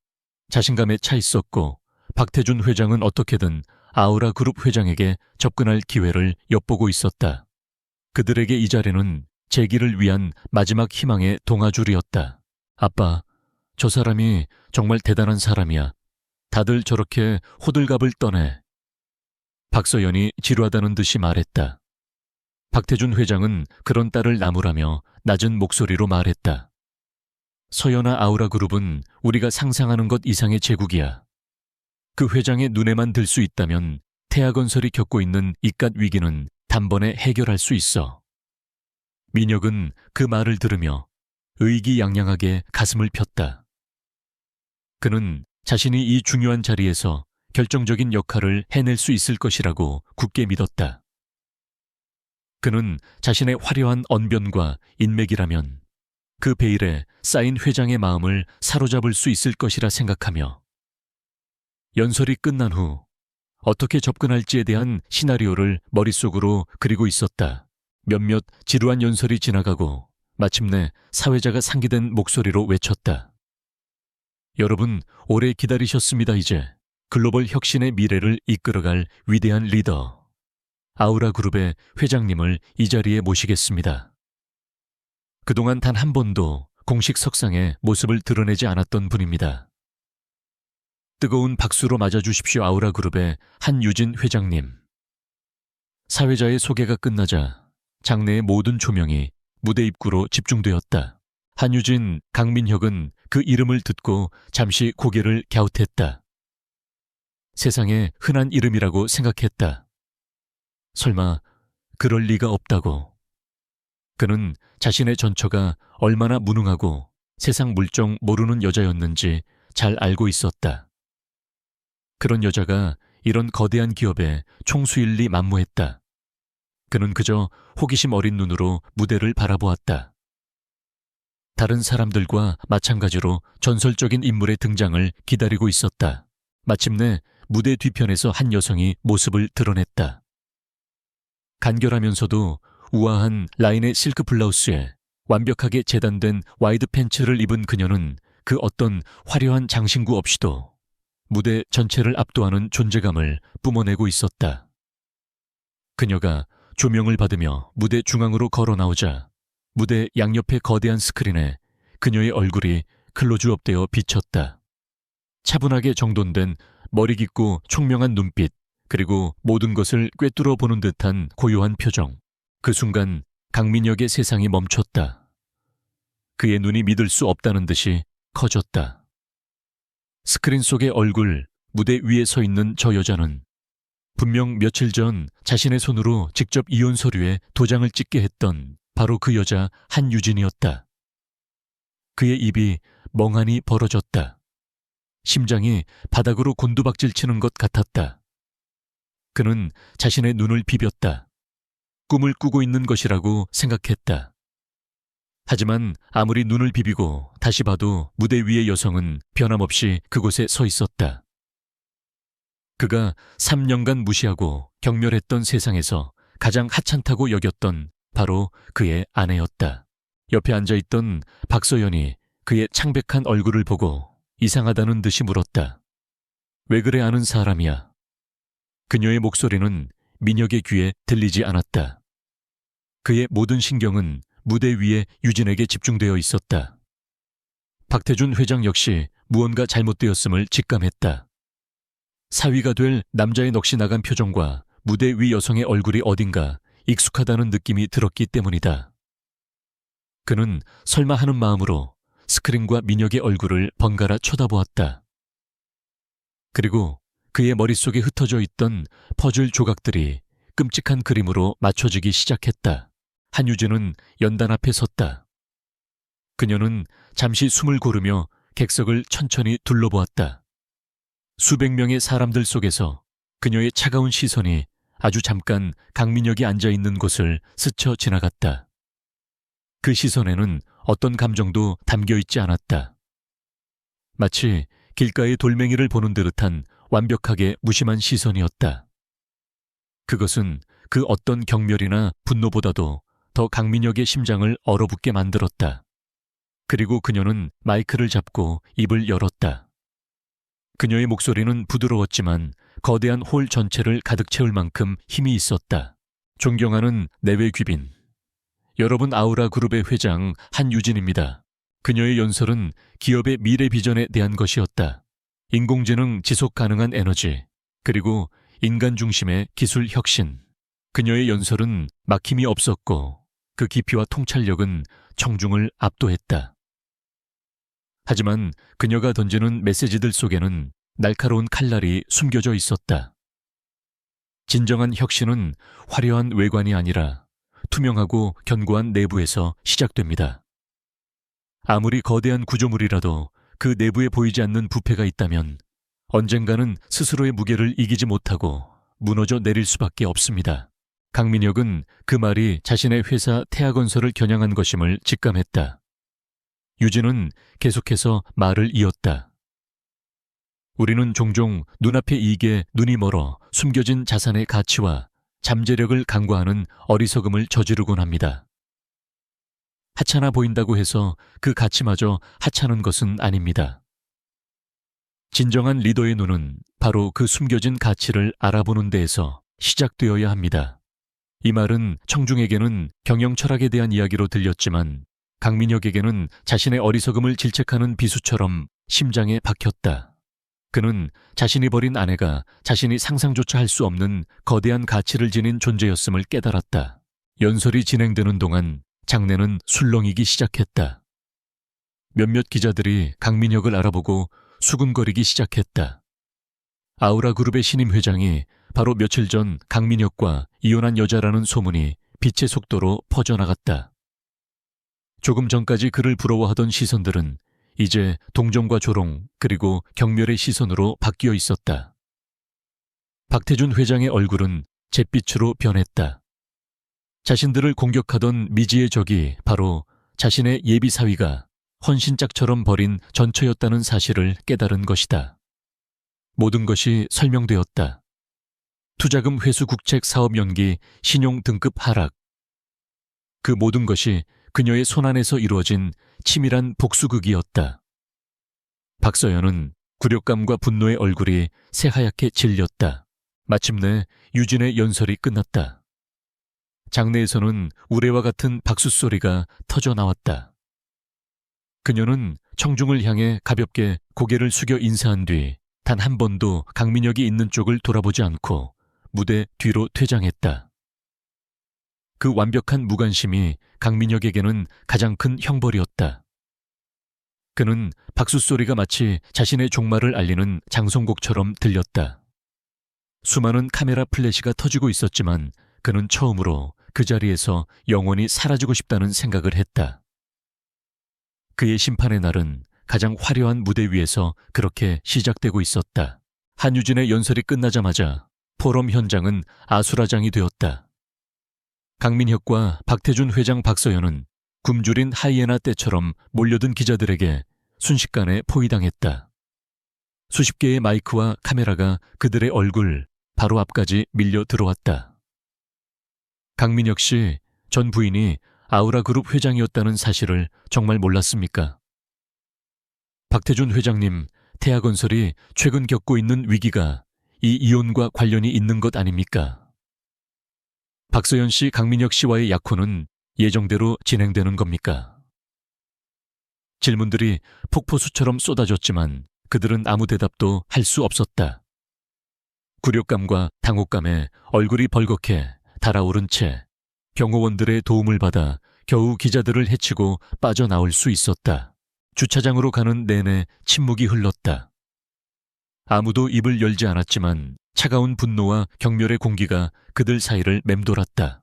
자신감에 차 있었고 박태준 회장은 어떻게든 아우라 그룹 회장에게 접근할 기회를 엿보고 있었다. 그들에게 이 자리는 재기를 위한 마지막 희망의 동아줄이었다. 아빠, 저 사람이 정말 대단한 사람이야. 다들 저렇게 호들갑을 떠내. 박서연이 지루하다는 듯이 말했다. 박태준 회장은 그런 딸을 나무라며 낮은 목소리로 말했다. 서연아, 아우라 그룹은 우리가 상상하는 것 이상의 제국이야. 그 회장의 눈에만 들 수 있다면 태아건설이 겪고 있는 이깟 위기는 단번에 해결할 수 있어. 민혁은 그 말을 들으며 의기양양하게 가슴을 폈다. 그는 자신이 이 중요한 자리에서 결정적인 역할을 해낼 수 있을 것이라고 굳게 믿었다. 그는 자신의 화려한 언변과 인맥이라면 그 베일에 쌓인 회장의 마음을 사로잡을 수 있을 것이라 생각하며 연설이 끝난 후 어떻게 접근할지에 대한 시나리오를 머릿속으로 그리고 있었다. 몇몇 지루한 연설이 지나가고 마침내 사회자가 상기된 목소리로 외쳤다. 여러분, 오래 기다리셨습니다. 이제 글로벌 혁신의 미래를 이끌어갈 위대한 리더 아우라 그룹의 회장님을 이 자리에 모시겠습니다. 그동안 단 한 번도 공식 석상에 모습을 드러내지 않았던 분입니다. 뜨거운 박수로 맞아주십시오. 아우라 그룹의 한유진 회장님. 사회자의 소개가 끝나자 장내의 모든 조명이 무대 입구로 집중되었다. 한유진, 강민혁은 그 이름을 듣고 잠시 고개를 갸웃했다. 세상에 흔한 이름이라고 생각했다. 설마 그럴 리가 없다고. 그는 자신의 전처가 얼마나 무능하고 세상 물정 모르는 여자였는지 잘 알고 있었다. 그런 여자가 이런 거대한 기업에 총수일리 만무했다. 그는 그저 호기심 어린 눈으로 무대를 바라보았다. 다른 사람들과 마찬가지로 전설적인 인물의 등장을 기다리고 있었다. 마침내 무대 뒤편에서 한 여성이 모습을 드러냈다. 간결하면서도 우아한 라인의 실크 블라우스에 완벽하게 재단된 와이드 팬츠를 입은 그녀는 그 어떤 화려한 장신구 없이도 무대 전체를 압도하는 존재감을 뿜어내고 있었다. 그녀가 조명을 받으며 무대 중앙으로 걸어 나오자 무대 양옆의 거대한 스크린에 그녀의 얼굴이 클로즈업되어 비쳤다. 차분하게 정돈된 머리 깊고 총명한 눈빛, 그리고 모든 것을 꿰뚫어 보는 듯한 고요한 표정. 그 순간 강민혁의 세상이 멈췄다. 그의 눈이 믿을 수 없다는 듯이 커졌다. 스크린 속의 얼굴, 무대 위에 서 있는 저 여자는 분명 며칠 전 자신의 손으로 직접 이혼 서류에 도장을 찍게 했던 바로 그 여자 한유진이었다. 그의 입이 멍하니 벌어졌다. 심장이 바닥으로 곤두박질 치는 것 같았다. 그는 자신의 눈을 비볐다. 꿈을 꾸고 있는 것이라고 생각했다. 하지만 아무리 눈을 비비고 다시 봐도 무대 위의 여성은 변함없이 그곳에 서 있었다. 그가 3년간 무시하고 경멸했던 세상에서 가장 하찮다고 여겼던 바로 그의 아내였다. 옆에 앉아있던 박서연이 그의 창백한 얼굴을 보고 이상하다는 듯이 물었다. 왜 그래 아는 사람이야? 그녀의 목소리는 민혁의 귀에 들리지 않았다. 그의 모든 신경은 무대 위에 유진에게 집중되어 있었다. 박태준 회장 역시 무언가 잘못되었음을 직감했다. 사위가 될 남자의 넋이 나간 표정과 무대 위 여성의 얼굴이 어딘가 익숙하다는 느낌이 들었기 때문이다. 그는 설마 하는 마음으로 스크린과 민혁의 얼굴을 번갈아 쳐다보았다. 그리고 그의 머릿속에 흩어져 있던 퍼즐 조각들이 끔찍한 그림으로 맞춰지기 시작했다. 한유진은 연단 앞에 섰다. 그녀는 잠시 숨을 고르며 객석을 천천히 둘러보았다. 수백 명의 사람들 속에서 그녀의 차가운 시선이 아주 잠깐 강민혁이 앉아있는 곳을 스쳐 지나갔다. 그 시선에는 어떤 감정도 담겨있지 않았다. 마치 길가의 돌멩이를 보는 듯한 완벽하게 무심한 시선이었다. 그것은 그 어떤 경멸이나 분노보다도 더 강민혁의 심장을 얼어붙게 만들었다. 그리고 그녀는 마이크를 잡고 입을 열었다. 그녀의 목소리는 부드러웠지만 거대한 홀 전체를 가득 채울 만큼 힘이 있었다. 존경하는 내외 귀빈, 여러분 아우라 그룹의 회장 한유진입니다. 그녀의 연설은 기업의 미래 비전에 대한 것이었다. 인공지능 지속 가능한 에너지, 그리고 인간 중심의 기술 혁신. 그녀의 연설은 막힘이 없었고 그 깊이와 통찰력은 청중을 압도했다. 하지만 그녀가 던지는 메시지들 속에는 날카로운 칼날이 숨겨져 있었다. 진정한 혁신은 화려한 외관이 아니라 투명하고 견고한 내부에서 시작됩니다. 아무리 거대한 구조물이라도 그 내부에 보이지 않는 부패가 있다면 언젠가는 스스로의 무게를 이기지 못하고 무너져 내릴 수밖에 없습니다. 강민혁은 그 말이 자신의 회사 태아건설을 겨냥한 것임을 직감했다. 유진은 계속해서 말을 이었다. 우리는 종종 눈앞의 이익에 눈이 멀어 숨겨진 자산의 가치와 잠재력을 간과하는 어리석음을 저지르곤 합니다. 하찮아 보인다고 해서 그 가치마저 하찮은 것은 아닙니다. 진정한 리더의 눈은 바로 그 숨겨진 가치를 알아보는 데에서 시작되어야 합니다. 이 말은 청중에게는 경영 철학에 대한 이야기로 들렸지만 강민혁에게는 자신의 어리석음을 질책하는 비수처럼 심장에 박혔다. 그는 자신이 버린 아내가 자신이 상상조차 할 수 없는 거대한 가치를 지닌 존재였음을 깨달았다. 연설이 진행되는 동안 장내는 술렁이기 시작했다. 몇몇 기자들이 강민혁을 알아보고 수군거리기 시작했다. 아우라 그룹의 신임 회장이 바로 며칠 전 강민혁과 이혼한 여자라는 소문이 빛의 속도로 퍼져나갔다. 조금 전까지 그를 부러워하던 시선들은 이제 동정과 조롱 그리고 경멸의 시선으로 바뀌어 있었다. 박태준 회장의 얼굴은 잿빛으로 변했다. 자신들을 공격하던 미지의 적이 바로 자신의 예비 사위가 헌신짝처럼 버린 전처였다는 사실을 깨달은 것이다. 모든 것이 설명되었다. 투자금 회수 국책 사업 연기, 신용 등급 하락. 그 모든 것이 그녀의 손안에서 이루어진 치밀한 복수극이었다. 박서연은 굴욕감과 분노의 얼굴이 새하얗게 질렸다. 마침내 유진의 연설이 끝났다. 장내에서는 우레와 같은 박수 소리가 터져 나왔다. 그녀는 청중을 향해 가볍게 고개를 숙여 인사한 뒤 단 한 번도 강민혁이 있는 쪽을 돌아보지 않고 무대 뒤로 퇴장했다. 그 완벽한 무관심이 강민혁에게는 가장 큰 형벌이었다. 그는 박수 소리가 마치 자신의 종말을 알리는 장송곡처럼 들렸다. 수많은 카메라 플래시가 터지고 있었지만 그는 처음으로 그 자리에서 영원히 사라지고 싶다는 생각을 했다. 그의 심판의 날은 가장 화려한 무대 위에서 그렇게 시작되고 있었다. 한유진의 연설이 끝나자마자 포럼 현장은 아수라장이 되었다. 강민혁과 박태준 회장 박서연은 굶주린 하이에나 떼처럼 몰려든 기자들에게 순식간에 포위당했다. 수십 개의 마이크와 카메라가 그들의 얼굴 바로 앞까지 밀려 들어왔다. 강민혁 씨 전 부인이 아우라그룹 회장이었다는 사실을 정말 몰랐습니까? 박태준 회장님, 태아건설이 최근 겪고 있는 위기가 이 이혼과 관련이 있는 것 아닙니까? 박서연 씨, 강민혁 씨와의 약혼은 예정대로 진행되는 겁니까? 질문들이 폭포수처럼 쏟아졌지만 그들은 아무 대답도 할 수 없었다. 굴욕감과 당혹감에 얼굴이 벌겋게 달아오른 채 경호원들의 도움을 받아 겨우 기자들을 해치고 빠져나올 수 있었다. 주차장으로 가는 내내 침묵이 흘렀다. 아무도 입을 열지 않았지만 차가운 분노와 경멸의 공기가 그들 사이를 맴돌았다.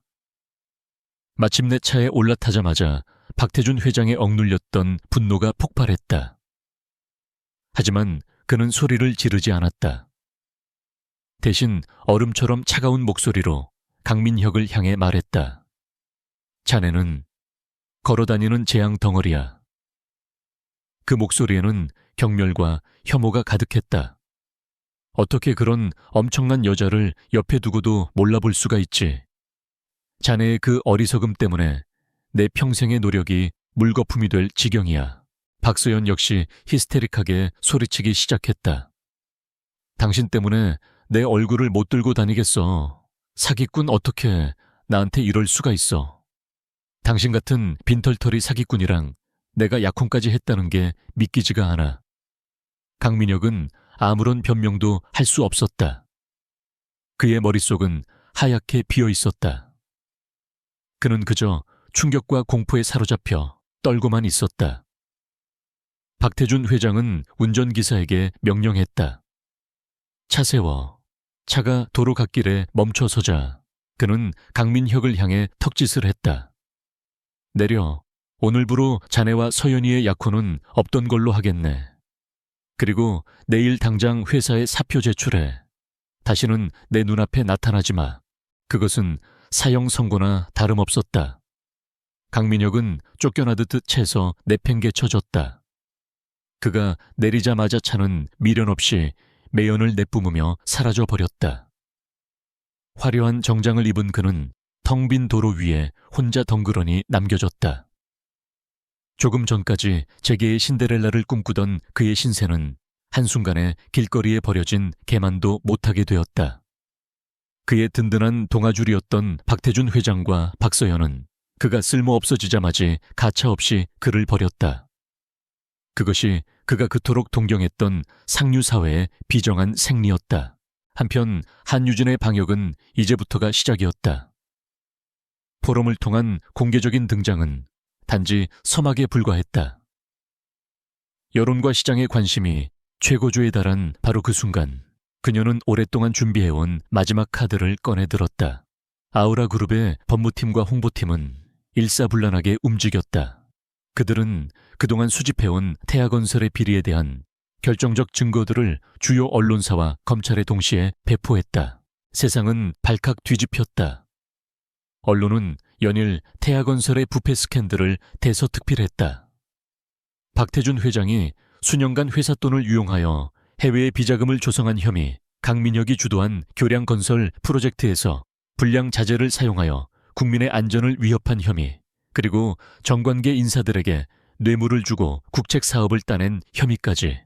마침내 차에 올라타자마자 박태준 회장에 억눌렸던 분노가 폭발했다. 하지만 그는 소리를 지르지 않았다. 대신 얼음처럼 차가운 목소리로 강민혁을 향해 말했다. 자네는 걸어다니는 재앙 덩어리야. 그 목소리에는 경멸과 혐오가 가득했다. 어떻게 그런 엄청난 여자를 옆에 두고도 몰라볼 수가 있지? 자네의 그 어리석음 때문에 내 평생의 노력이 물거품이 될 지경이야. 박서연 역시 히스테릭하게 소리치기 시작했다. 당신 때문에 내 얼굴을 못 들고 다니겠어. 사기꾼 어떻게 나한테 이럴 수가 있어. 당신 같은 빈털터리 사기꾼이랑 내가 약혼까지 했다는 게 믿기지가 않아. 강민혁은 아무런 변명도 할 수 없었다. 그의 머릿속은 하얗게 비어 있었다. 그는 그저 충격과 공포에 사로잡혀 떨고만 있었다. 박태준 회장은 운전기사에게 명령했다. 차 세워. 차가 도로 갓길에 멈춰서자 그는 강민혁을 향해 턱짓을 했다. 내려. 오늘부로 자네와 서연이의 약혼은 없던 걸로 하겠네. 그리고 내일 당장 회사에 사표 제출해. 다시는 내 눈앞에 나타나지 마. 그것은 사형 선고나 다름없었다. 강민혁은 쫓겨나듯 채서 내팽개쳐졌다. 그가 내리자마자 차는 미련 없이 매연을 내뿜으며 사라져버렸다. 화려한 정장을 입은 그는 텅 빈 도로 위에 혼자 덩그러니 남겨졌다. 조금 전까지 재계의 신데렐라를 꿈꾸던 그의 신세는 한순간에 길거리에 버려진 개만도 못하게 되었다. 그의 든든한 동아줄이었던 박태준 회장과 박서연은 그가 쓸모없어지자마지 가차없이 그를 버렸다. 그것이 그가 그토록 동경했던 상류사회의 비정한 생리였다. 한편 한유진의 방역은 이제부터가 시작이었다. 포럼을 통한 공개적인 등장은 단지 서막에 불과했다. 여론과 시장의 관심이 최고조에 달한 바로 그 순간 그녀는 오랫동안 준비해온 마지막 카드를 꺼내들었다. 아우라그룹의 법무팀과 홍보팀은 일사불란하게 움직였다. 그들은 그동안 수집해온 태아건설의 비리에 대한 결정적 증거들을 주요 언론사와 검찰에 동시에 배포했다. 세상은 발칵 뒤집혔다. 언론은 연일 태아건설의 부패 스캔들을 대서특필했다. 박태준 회장이 수년간 회사 돈을 유용하여 해외에 비자금을 조성한 혐의, 강민혁이 주도한 교량건설 프로젝트에서 불량 자재를 사용하여 국민의 안전을 위협한 혐의, 그리고 정관계 인사들에게 뇌물을 주고 국책 사업을 따낸 혐의까지.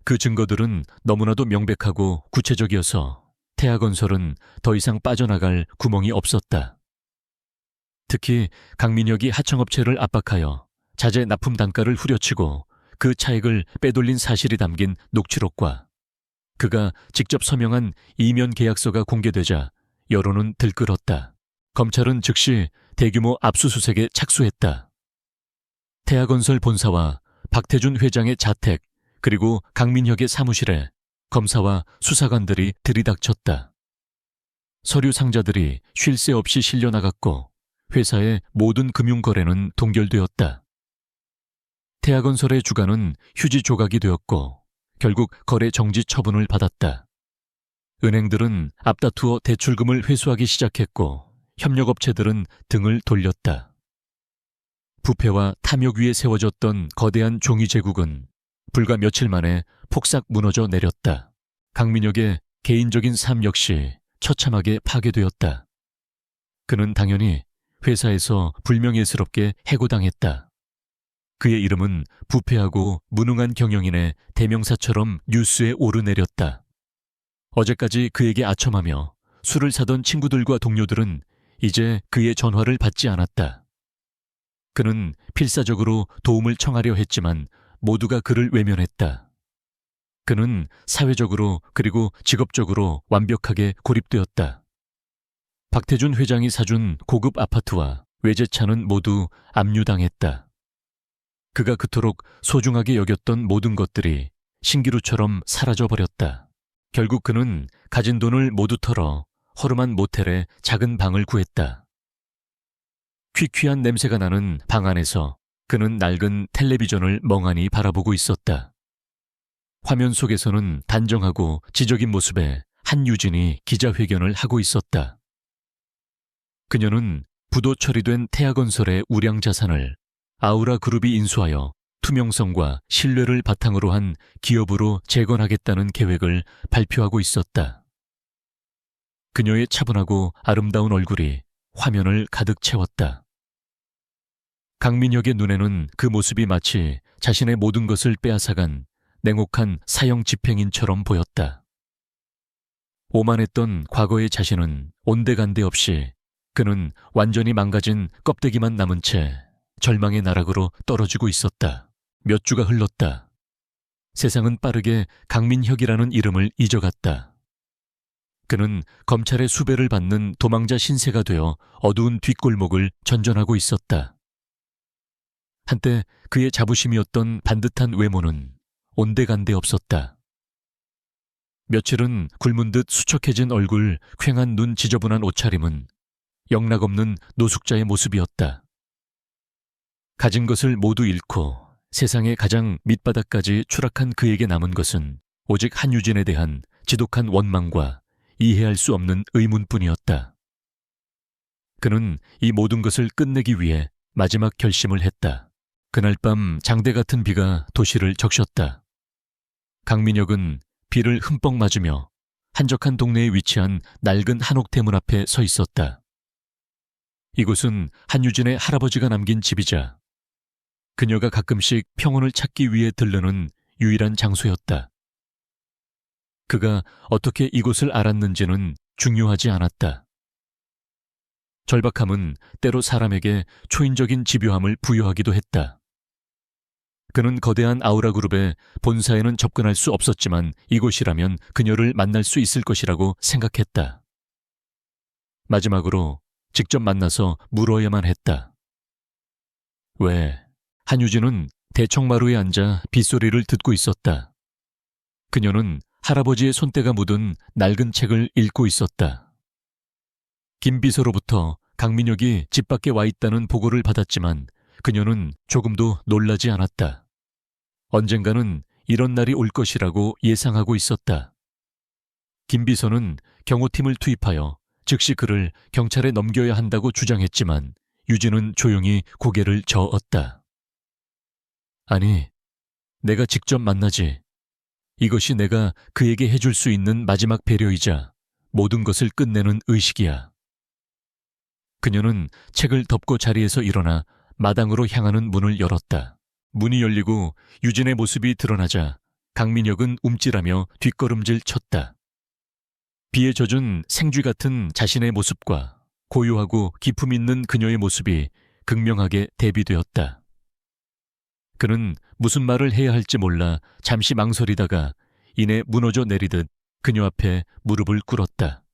그 증거들은 너무나도 명백하고 구체적이어서 태아건설은 더 이상 빠져나갈 구멍이 없었다. 특히 강민혁이 하청업체를 압박하여 자재 납품 단가를 후려치고 그 차익을 빼돌린 사실이 담긴 녹취록과 그가 직접 서명한 이면 계약서가 공개되자 여론은 들끓었다. 검찰은 즉시 대규모 압수수색에 착수했다. 태아건설 본사와 박태준 회장의 자택 그리고 강민혁의 사무실에 검사와 수사관들이 들이닥쳤다. 서류 상자들이 쉴 새 없이 실려나갔고 회사의 모든 금융거래는 동결되었다. 태아건설의 주가는 휴지 조각이 되었고 결국 거래 정지 처분을 받았다. 은행들은 앞다투어 대출금을 회수하기 시작했고 협력업체들은 등을 돌렸다. 부패와 탐욕 위에 세워졌던 거대한 종이제국은 불과 며칠 만에 폭삭 무너져 내렸다. 강민혁의 개인적인 삶 역시 처참하게 파괴되었다. 그는 당연히 회사에서 불명예스럽게 해고당했다. 그의 이름은 부패하고 무능한 경영인의 대명사처럼 뉴스에 오르내렸다. 어제까지 그에게 아첨하며 술을 사던 친구들과 동료들은 이제 그의 전화를 받지 않았다. 그는 필사적으로 도움을 청하려 했지만 모두가 그를 외면했다. 그는 사회적으로 그리고 직업적으로 완벽하게 고립되었다. 박태준 회장이 사준 고급 아파트와 외제차는 모두 압류당했다. 그가 그토록 소중하게 여겼던 모든 것들이 신기루처럼 사라져버렸다. 결국 그는 가진 돈을 모두 털어 허름한 모텔에 작은 방을 구했다. 퀴퀴한 냄새가 나는 방 안에서 그는 낡은 텔레비전을 멍하니 바라보고 있었다. 화면 속에서는 단정하고 지적인 모습의 한유진이 기자회견을 하고 있었다. 그녀는 부도 처리된 태아건설의 우량 자산을 아우라 그룹이 인수하여 투명성과 신뢰를 바탕으로 한 기업으로 재건하겠다는 계획을 발표하고 있었다. 그녀의 차분하고 아름다운 얼굴이 화면을 가득 채웠다. 강민혁의 눈에는 그 모습이 마치 자신의 모든 것을 빼앗아간 냉혹한 사형 집행인처럼 보였다. 오만했던 과거의 자신은 온데간데 없이 그는 완전히 망가진 껍데기만 남은 채 절망의 나락으로 떨어지고 있었다. 몇 주가 흘렀다. 세상은 빠르게 강민혁이라는 이름을 잊어갔다. 그는 검찰의 수배를 받는 도망자 신세가 되어 어두운 뒷골목을 전전하고 있었다. 한때 그의 자부심이었던 반듯한 외모는 온데간데 없었다. 며칠은 굶은 듯 수척해진 얼굴, 퀭한 눈, 지저분한 옷차림은 영락없는 노숙자의 모습이었다. 가진 것을 모두 잃고 세상의 가장 밑바닥까지 추락한 그에게 남은 것은 오직 한유진에 대한 지독한 원망과 이해할 수 없는 의문뿐이었다. 그는 이 모든 것을 끝내기 위해 마지막 결심을 했다. 그날 밤 장대 같은 비가 도시를 적셨다. 강민혁은 비를 흠뻑 맞으며 한적한 동네에 위치한 낡은 한옥대문 앞에 서 있었다. 이곳은 한유진의 할아버지가 남긴 집이자 그녀가 가끔씩 평온을 찾기 위해 들르는 유일한 장소였다. 그가 어떻게 이곳을 알았는지는 중요하지 않았다. 절박함은 때로 사람에게 초인적인 집요함을 부여하기도 했다. 그는 거대한 아우라 그룹의 본사에는 접근할 수 없었지만 이곳이라면 그녀를 만날 수 있을 것이라고 생각했다. 마지막으로 직접 만나서 물어야만 했다. 왜? 한유진은 대청마루에 앉아 빗소리를 듣고 있었다. 그녀는 할아버지의 손때가 묻은 낡은 책을 읽고 있었다. 김 비서로부터 강민혁이 집 밖에 와 있다는 보고를 받았지만 그녀는 조금도 놀라지 않았다. 언젠가는 이런 날이 올 것이라고 예상하고 있었다. 김 비서는 경호팀을 투입하여 즉시 그를 경찰에 넘겨야 한다고 주장했지만 유진은 조용히 고개를 저었다. 아니, 내가 직접 만나지. 이것이 내가 그에게 해줄 수 있는 마지막 배려이자 모든 것을 끝내는 의식이야. 그녀는 책을 덮고 자리에서 일어나 마당으로 향하는 문을 열었다. 문이 열리고 유진의 모습이 드러나자 강민혁은 움찔하며 뒷걸음질 쳤다. 비에 젖은 생쥐 같은 자신의 모습과 고요하고 기품 있는 그녀의 모습이 극명하게 대비되었다. 그는 무슨 말을 해야 할지 몰라 잠시 망설이다가 이내 무너져 내리듯 그녀 앞에 무릎을 꿇었다.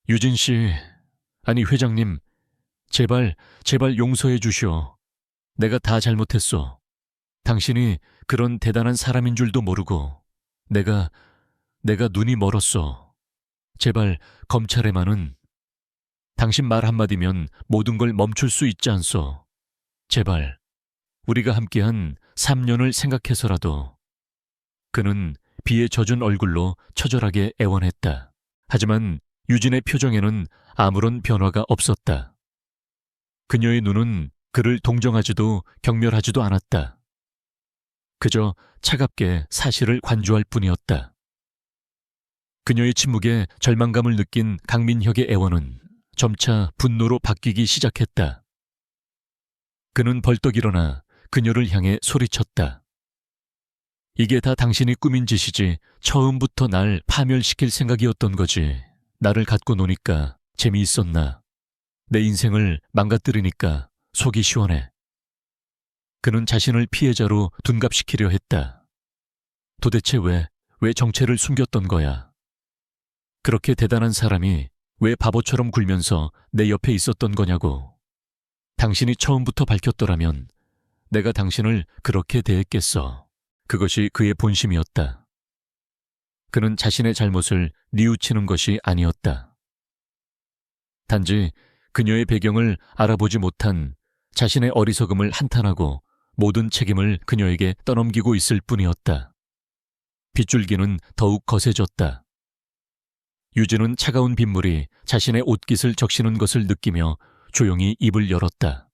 유진 씨, 아니 회장님, 제발 용서해 주시오. 내가 다 잘못했어. 당신이 그런 대단한 사람인 줄도 모르고 내가 눈이 멀었어. 제발 검찰에만은 당신 말 한마디면 모든 걸 멈출 수 있지 않소. 제발 우리가 함께한 3년을 생각해서라도. 그는 비에 젖은 얼굴로 처절하게 애원했다. 하지만 유진의 표정에는 아무런 변화가 없었다. 그녀의 눈은 그를 동정하지도 경멸하지도 않았다. 그저 차갑게 사실을 관조할 뿐이었다. 그녀의 침묵에 절망감을 느낀 강민혁의 애원은 점차 분노로 바뀌기 시작했다. 그는 벌떡 일어나 그녀를 향해 소리쳤다. 이게 다 당신이 꾸민 짓이지 처음부터 날 파멸시킬 생각이었던 거지. 나를 갖고 노니까 재미있었나. 내 인생을 망가뜨리니까 속이 시원해. 그는 자신을 피해자로 둔갑시키려 했다. 도대체 왜 정체를 숨겼던 거야? 그렇게 대단한 사람이 왜 바보처럼 굴면서 내 옆에 있었던 거냐고. 당신이 처음부터 밝혔더라면 내가 당신을 그렇게 대했겠어. 그것이 그의 본심이었다. 그는 자신의 잘못을 뉘우치는 것이 아니었다. 단지 그녀의 배경을 알아보지 못한 자신의 어리석음을 한탄하고 모든 책임을 그녀에게 떠넘기고 있을 뿐이었다. 빗줄기는 더욱 거세졌다. 유진은 차가운 빗물이 자신의 옷깃을 적시는 것을 느끼며 조용히 입을 열었다.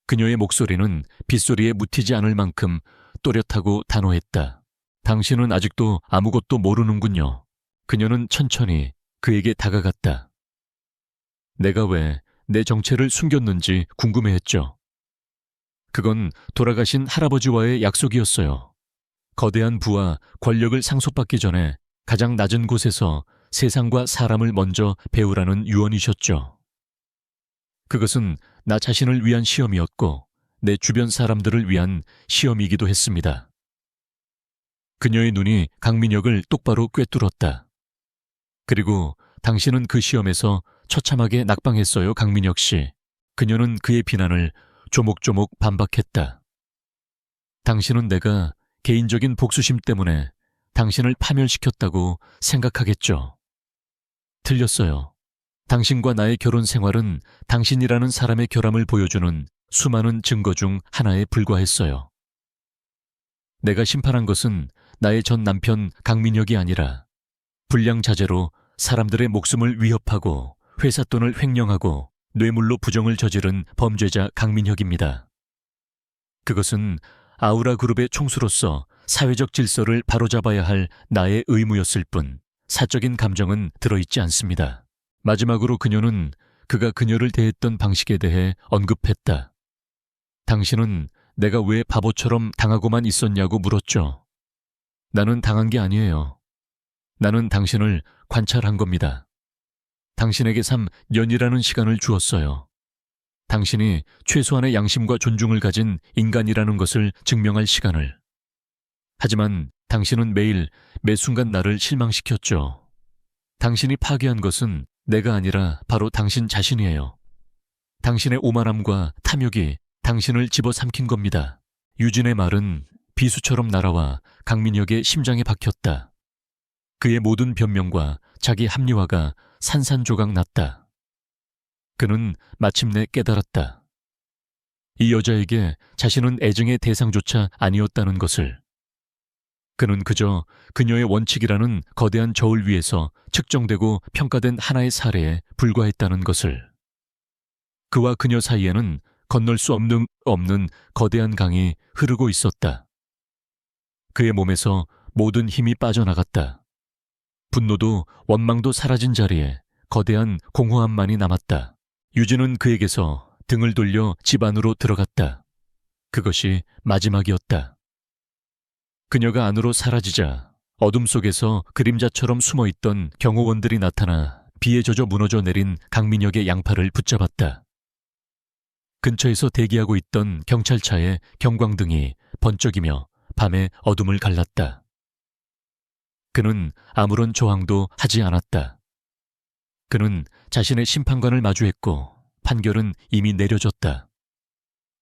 그녀의 목소리는 빗소리에 묻히지 않을 만큼 또렷하고 단호했다. 당신은 아직도 아무것도 모르는군요. 그녀는 천천히 그에게 다가갔다. 내가 왜 내 정체를 숨겼는지 궁금해했죠. 그건 돌아가신 할아버지와의 약속이었어요. 거대한 부와 권력을 상속받기 전에 가장 낮은 곳에서 세상과 사람을 먼저 배우라는 유언이셨죠. 그것은 나 자신을 위한 시험이었고 내 주변 사람들을 위한 시험이기도 했습니다. 그녀의 눈이 강민혁을 똑바로 꿰뚫었다. 그리고 당신은 그 시험에서 처참하게 낙방했어요, 강민혁 씨. 그녀는 그의 비난을 조목조목 반박했다. 당신은 내가 개인적인 복수심 때문에 당신을 파멸시켰다고 생각하겠죠. 틀렸어요. 당신과 나의 결혼 생활은 당신이라는 사람의 결함을 보여주는 수많은 증거 중 하나에 불과했어요. 내가 심판한 것은 나의 전 남편 강민혁이 아니라 불량자재로 사람들의 목숨을 위협하고 회사 돈을 횡령하고 뇌물로 부정을 저지른 범죄자 강민혁입니다. 그것은 아우라 그룹의 총수로서 사회적 질서를 바로잡아야 할 나의 의무였을 뿐 사적인 감정은 들어있지 않습니다. 마지막으로 그녀는 그가 그녀를 대했던 방식에 대해 언급했다. 당신은 내가 왜 바보처럼 당하고만 있었냐고 물었죠. 나는 당한 게 아니에요. 나는 당신을 관찰한 겁니다. 당신에게 3년이라는 시간을 주었어요. 당신이 최소한의 양심과 존중을 가진 인간이라는 것을 증명할 시간을. 하지만 당신은 매일 매 순간 나를 실망시켰죠. 당신이 파괴한 것은 내가 아니라 바로 당신 자신이에요. 당신의 오만함과 탐욕이 당신을 집어삼킨 겁니다. 유진의 말은 비수처럼 날아와 강민혁의 심장에 박혔다. 그의 모든 변명과 자기 합리화가 산산조각 났다. 그는 마침내 깨달았다. 이 여자에게 자신은 애증의 대상조차 아니었다는 것을. 그는 그저 그녀의 원칙이라는 거대한 저울 위에서 측정되고 평가된 하나의 사례에 불과했다는 것을. 그와 그녀 사이에는 건널 수 없는 거대한 강이 흐르고 있었다. 그의 몸에서 모든 힘이 빠져나갔다. 분노도 원망도 사라진 자리에 거대한 공허함만이 남았다. 유진은 그에게서 등을 돌려 집 안으로 들어갔다. 그것이 마지막이었다. 그녀가 안으로 사라지자 어둠 속에서 그림자처럼 숨어있던 경호원들이 나타나 비에 젖어 무너져 내린 강민혁의 양팔을 붙잡았다. 근처에서 대기하고 있던 경찰차의 경광등이 번쩍이며 밤의 어둠을 갈랐다. 그는 아무런 저항도 하지 않았다. 그는 자신의 심판관을 마주했고 판결은 이미 내려졌다.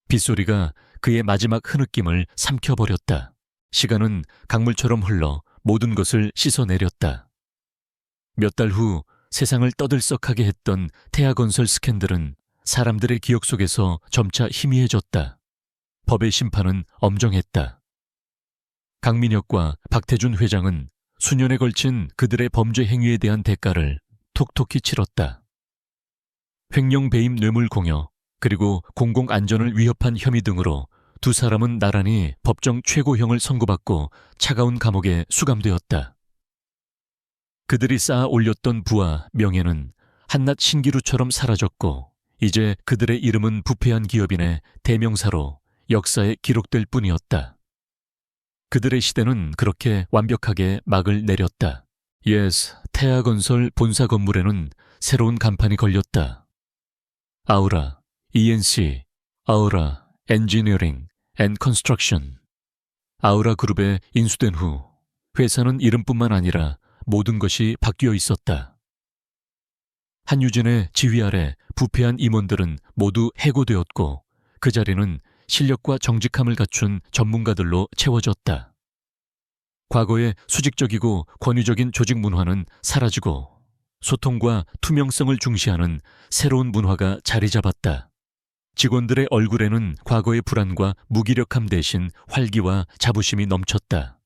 빗소리가 그의 마지막 흐느낌을 삼켜버렸다. 시간은 강물처럼 흘러 모든 것을 씻어내렸다. 몇 달 후 세상을 떠들썩하게 했던 태아건설 스캔들은 사람들의 기억 속에서 점차 희미해졌다. 법의 심판은 엄정했다. 강민혁과 박태준 회장은 수년에 걸친 그들의 범죄 행위에 대한 대가를 톡톡히 치렀다. 횡령 배임 뇌물 공여 그리고 공공안전을 위협한 혐의 등으로 두 사람은 나란히 법정 최고형을 선고받고 차가운 감옥에 수감되었다. 그들이 쌓아 올렸던 부와 명예는 한낱 신기루처럼 사라졌고 이제 그들의 이름은 부패한 기업인의 대명사로 역사에 기록될 뿐이었다. 그들의 시대는 그렇게 완벽하게 막을 내렸다. 예스, 태아건설 본사 건물에는 새로운 간판이 걸렸다. 아우라, ENC, 아우라, 엔지니어링 앤 컨스트럭션. 아우라 그룹에 인수된 후 회사는 이름뿐만 아니라 모든 것이 바뀌어 있었다. 한유진의 지휘 아래 부패한 임원들은 모두 해고되었고 그 자리는 실력과 정직함을 갖춘 전문가들로 채워졌다. 과거의 수직적이고 권위적인 조직 문화는 사라지고 소통과 투명성을 중시하는 새로운 문화가 자리 잡았다. 직원들의 얼굴에는 과거의 불안과 무기력함 대신 활기와 자부심이 넘쳤다.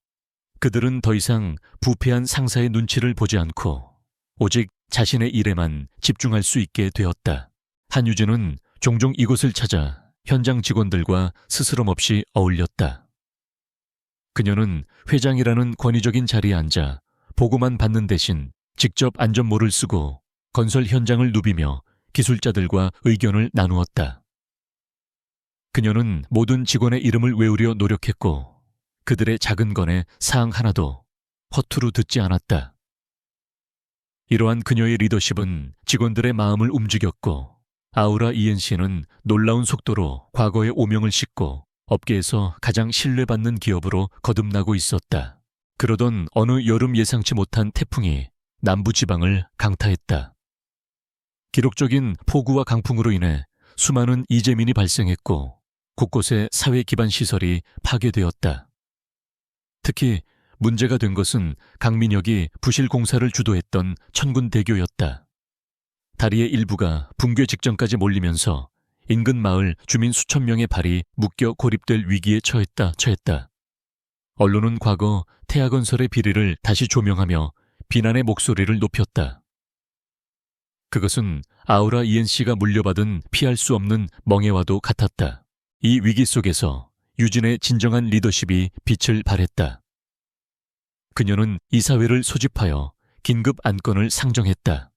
그들은 더 이상 부패한 상사의 눈치를 보지 않고 오직 자신의 일에만 집중할 수 있게 되었다. 한유진은 종종 이곳을 찾아 현장 직원들과 스스럼 없이 어울렸다. 그녀는 회장이라는 권위적인 자리에 앉아 보고만 받는 대신 직접 안전모를 쓰고 건설 현장을 누비며 기술자들과 의견을 나누었다. 그녀는 모든 직원의 이름을 외우려 노력했고 그들의 작은 건에 사항 하나도 허투루 듣지 않았다. 이러한 그녀의 리더십은 직원들의 마음을 움직였고 아우라 ENC는 놀라운 속도로 과거의 오명을 씻고 업계에서 가장 신뢰받는 기업으로 거듭나고 있었다. 그러던 어느 여름 예상치 못한 태풍이 남부지방을 강타했다. 기록적인 폭우와 강풍으로 인해 수많은 이재민이 발생했고 곳곳에 사회 기반 시설이 파괴되었다. 특히 문제가 된 것은 강민혁이 부실 공사를 주도했던 천군대교였다. 다리의 일부가 붕괴 직전까지 몰리면서 인근 마을 주민 수천 명의 발이 묶여 고립될 위기에 처했다. 언론은 과거 태아건설의 비리를 다시 조명하며 비난의 목소리를 높였다. 그것은 아우라 ENC가 물려받은 피할 수 없는 멍해와도 같았다. 이 위기 속에서 유진의 진정한 리더십이 빛을 발했다. 그녀는 이사회를 소집하여 긴급 안건을 상정했다.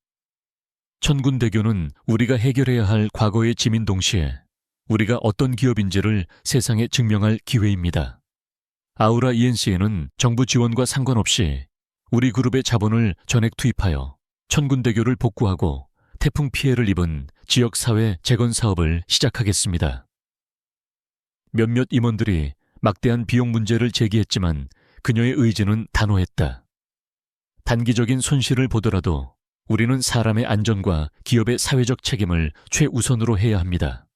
천군대교는 우리가 해결해야 할 과거의 짐인 동시에 우리가 어떤 기업인지를 세상에 증명할 기회입니다. 아우라 ENC에는 정부 지원과 상관없이 우리 그룹의 자본을 전액 투입하여 천군대교를 복구하고 태풍 피해를 입은 지역사회 재건 사업을 시작하겠습니다. 몇몇 임원들이 막대한 비용 문제를 제기했지만 그녀의 의지는 단호했다. 단기적인 손실을 보더라도 우리는 사람의 안전과 기업의 사회적 책임을 최우선으로 해야 합니다.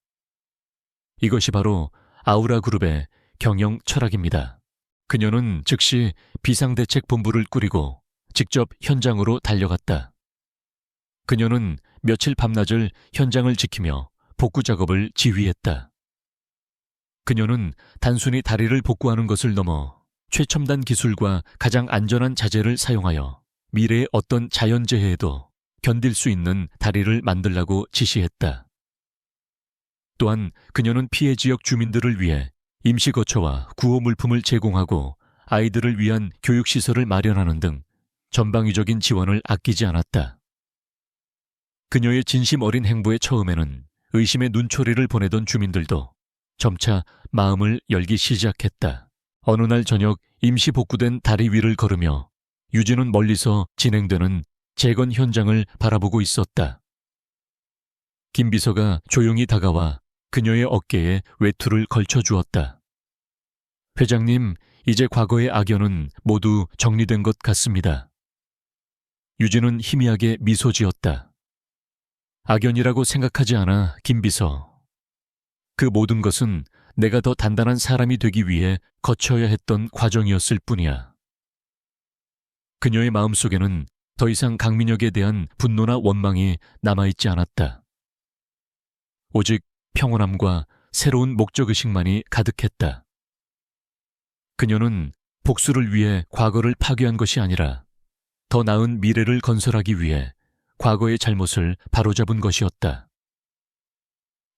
이것이 바로 아우라 그룹의 경영 철학입니다. 그녀는 즉시 비상대책본부를 꾸리고 직접 현장으로 달려갔다. 그녀는 며칠 밤낮을 현장을 지키며 복구 작업을 지휘했다. 그녀는 단순히 다리를 복구하는 것을 넘어 최첨단 기술과 가장 안전한 자재를 사용하여 미래의 어떤 자연재해에도 견딜 수 있는 다리를 만들라고 지시했다. 또한 그녀는 피해 지역 주민들을 위해 임시거처와 구호 물품을 제공하고 아이들을 위한 교육시설을 마련하는 등 전방위적인 지원을 아끼지 않았다. 그녀의 진심 어린 행보의 처음에는 의심의 눈초리를 보내던 주민들도 점차 마음을 열기 시작했다. 어느 날 저녁 임시 복구된 다리 위를 걸으며 유진은 멀리서 진행되는 재건 현장을 바라보고 있었다. 김 비서가 조용히 다가와 그녀의 어깨에 외투를 걸쳐 주었다. 회장님, 이제 과거의 악연은 모두 정리된 것 같습니다. 유진은 희미하게 미소 지었다. 악연이라고 생각하지 않아, 김 비서. 그 모든 것은 내가 더 단단한 사람이 되기 위해 거쳐야 했던 과정이었을 뿐이야. 그녀의 마음속에는 더 이상 강민혁에 대한 분노나 원망이 남아있지 않았다. 오직 평온함과 새로운 목적의식만이 가득했다. 그녀는 복수를 위해 과거를 파괴한 것이 아니라 더 나은 미래를 건설하기 위해 과거의 잘못을 바로잡은 것이었다.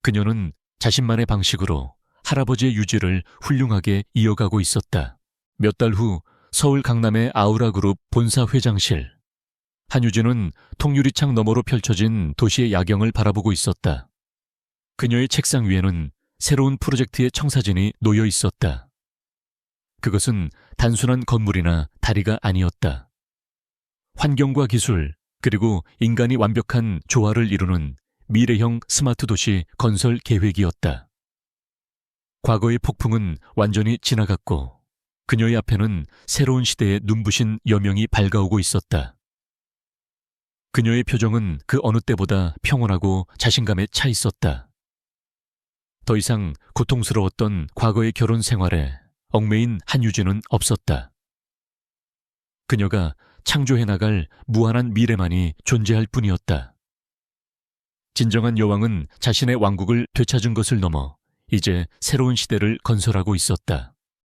그녀는 자신만의 방식으로 할아버지의 유지를 훌륭하게 이어가고 있었다. 몇 달 후 서울 강남의 아우라그룹 본사 회장실. 한유진은 통유리창 너머로 펼쳐진 도시의 야경을 바라보고 있었다. 그녀의 책상 위에는 새로운 프로젝트의 청사진이 놓여 있었다. 그것은 단순한 건물이나 다리가 아니었다. 환경과 기술, 그리고 인간이 완벽한 조화를 이루는 미래형 스마트 도시 건설 계획이었다. 과거의 폭풍은 완전히 지나갔고 그녀의 앞에는 새로운 시대의 눈부신 여명이 밝아오고 있었다. 그녀의 표정은 그 어느 때보다 평온하고 자신감에 차 있었다. 더 이상 고통스러웠던 과거의 결혼 생활에 얽매인 한유진은 없었다. 그녀가 창조해 나갈 무한한 미래만이 존재할 뿐이었다. 진정한 여왕은 자신의 왕국을 되찾은 것을 넘어 이제 새로운 시대를 건설하고 있었다.